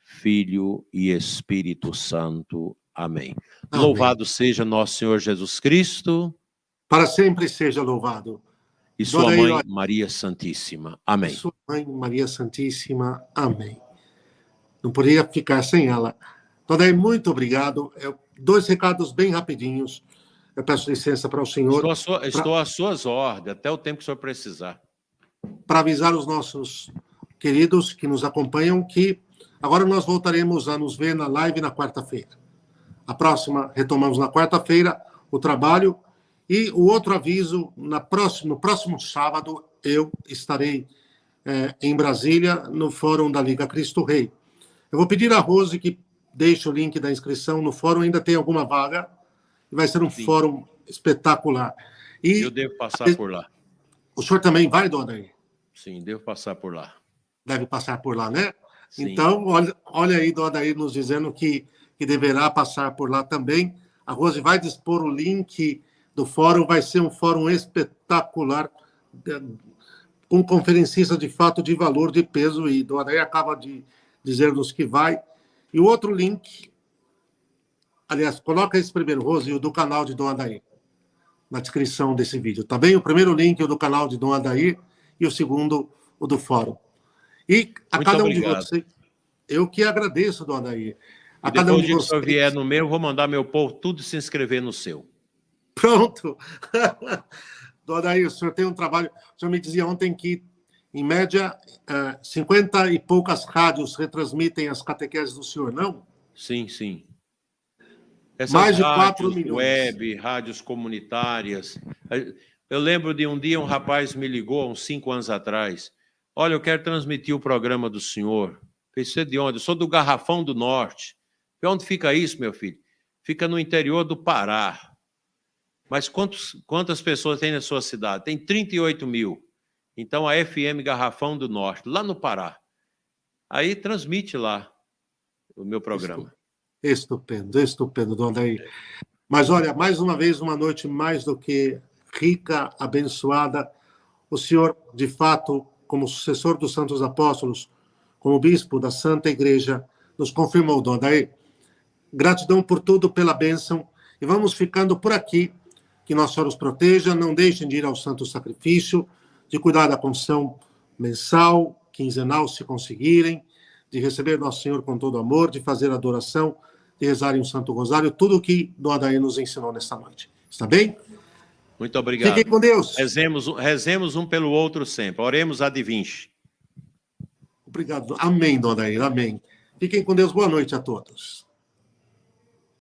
Filho e Espírito Santo. Amém. Amém. Louvado seja nosso Senhor Jesus Cristo. Para sempre seja louvado. E sua mãe, Maria Santíssima. Amém. Sua mãe, Maria Santíssima. Amém. Não poderia ficar sem ela. Dona Iraí, muito obrigado. 2 recados bem rapidinhos. Eu peço licença para o senhor. Estou às suas ordens, até o tempo que o senhor precisar. Para avisar os nossos queridos que nos acompanham que agora nós voltaremos a nos ver na live na quarta-feira. A próxima, retomamos na quarta-feira o trabalho. E o outro aviso, no próximo sábado, eu estarei em Brasília, no Fórum da Liga Cristo Rei. Eu vou pedir a Rose que deixe o link da inscrição no fórum, ainda tem alguma vaga, e vai ser um fórum espetacular. E eu devo passar por lá. O senhor também vai, dona Iraí? Sim, devo passar por lá. Deve passar por lá, né? Sim. Então, olha aí, dona Iraí, nos dizendo que deverá passar por lá também. A Rose vai dispor o link do fórum, vai ser um fórum espetacular, com conferencista de fato de valor, de peso, e Dona Iraí acaba de dizer-nos que vai. E o outro link, aliás, coloca esse primeiro, Rose, o do canal de Dona Iraí, na descrição desse vídeo, tá bem? O primeiro link é o do canal de Dona Iraí e o segundo, o do fórum. E a muito cada um obrigado. de vocês, eu que agradeço, Dona Iraí. A cada um de vocês, que o senhor vier no meu, eu vou mandar meu povo tudo se inscrever no seu. Pronto. Dona Iraí, o senhor tem um trabalho... O senhor me dizia ontem que, em média, 50 e poucas rádios retransmitem as catequeses do senhor, não? Sim, sim. Essas mais de 4 milhões. Web, rádios comunitárias. Eu lembro de um dia um rapaz me ligou, uns 5 anos atrás. Olha, eu quero transmitir o programa do senhor. Você de onde? Eu sou do Garrafão do Norte. E onde fica isso, meu filho? Fica no interior do Pará. Mas quantas pessoas tem na sua cidade? Tem 38 mil. Então, a FM Garrafão do Norte, lá no Pará. Aí transmite lá o meu programa. Estupendo, estupendo, dona Daí. Mas olha, mais uma vez, uma noite mais do que rica, abençoada. O senhor, de fato, como sucessor dos Santos Apóstolos, como bispo da Santa Igreja, nos confirmou, dona Daí. Gratidão por tudo, pela bênção. E vamos ficando por aqui. Que Nosso Senhor os proteja. Não deixem de ir ao Santo Sacrifício, de cuidar da confissão mensal, quinzenal, se conseguirem, de receber Nosso Senhor com todo amor, de fazer adoração, de rezarem o Santo Rosário, tudo o que Dona Daí nos ensinou nesta noite. Está bem? Muito obrigado. Fiquem com Deus. Rezemos um pelo outro sempre. Oremos ad vinci. Obrigado. Amém, Dona Daí. Amém. Fiquem com Deus. Boa noite a todos.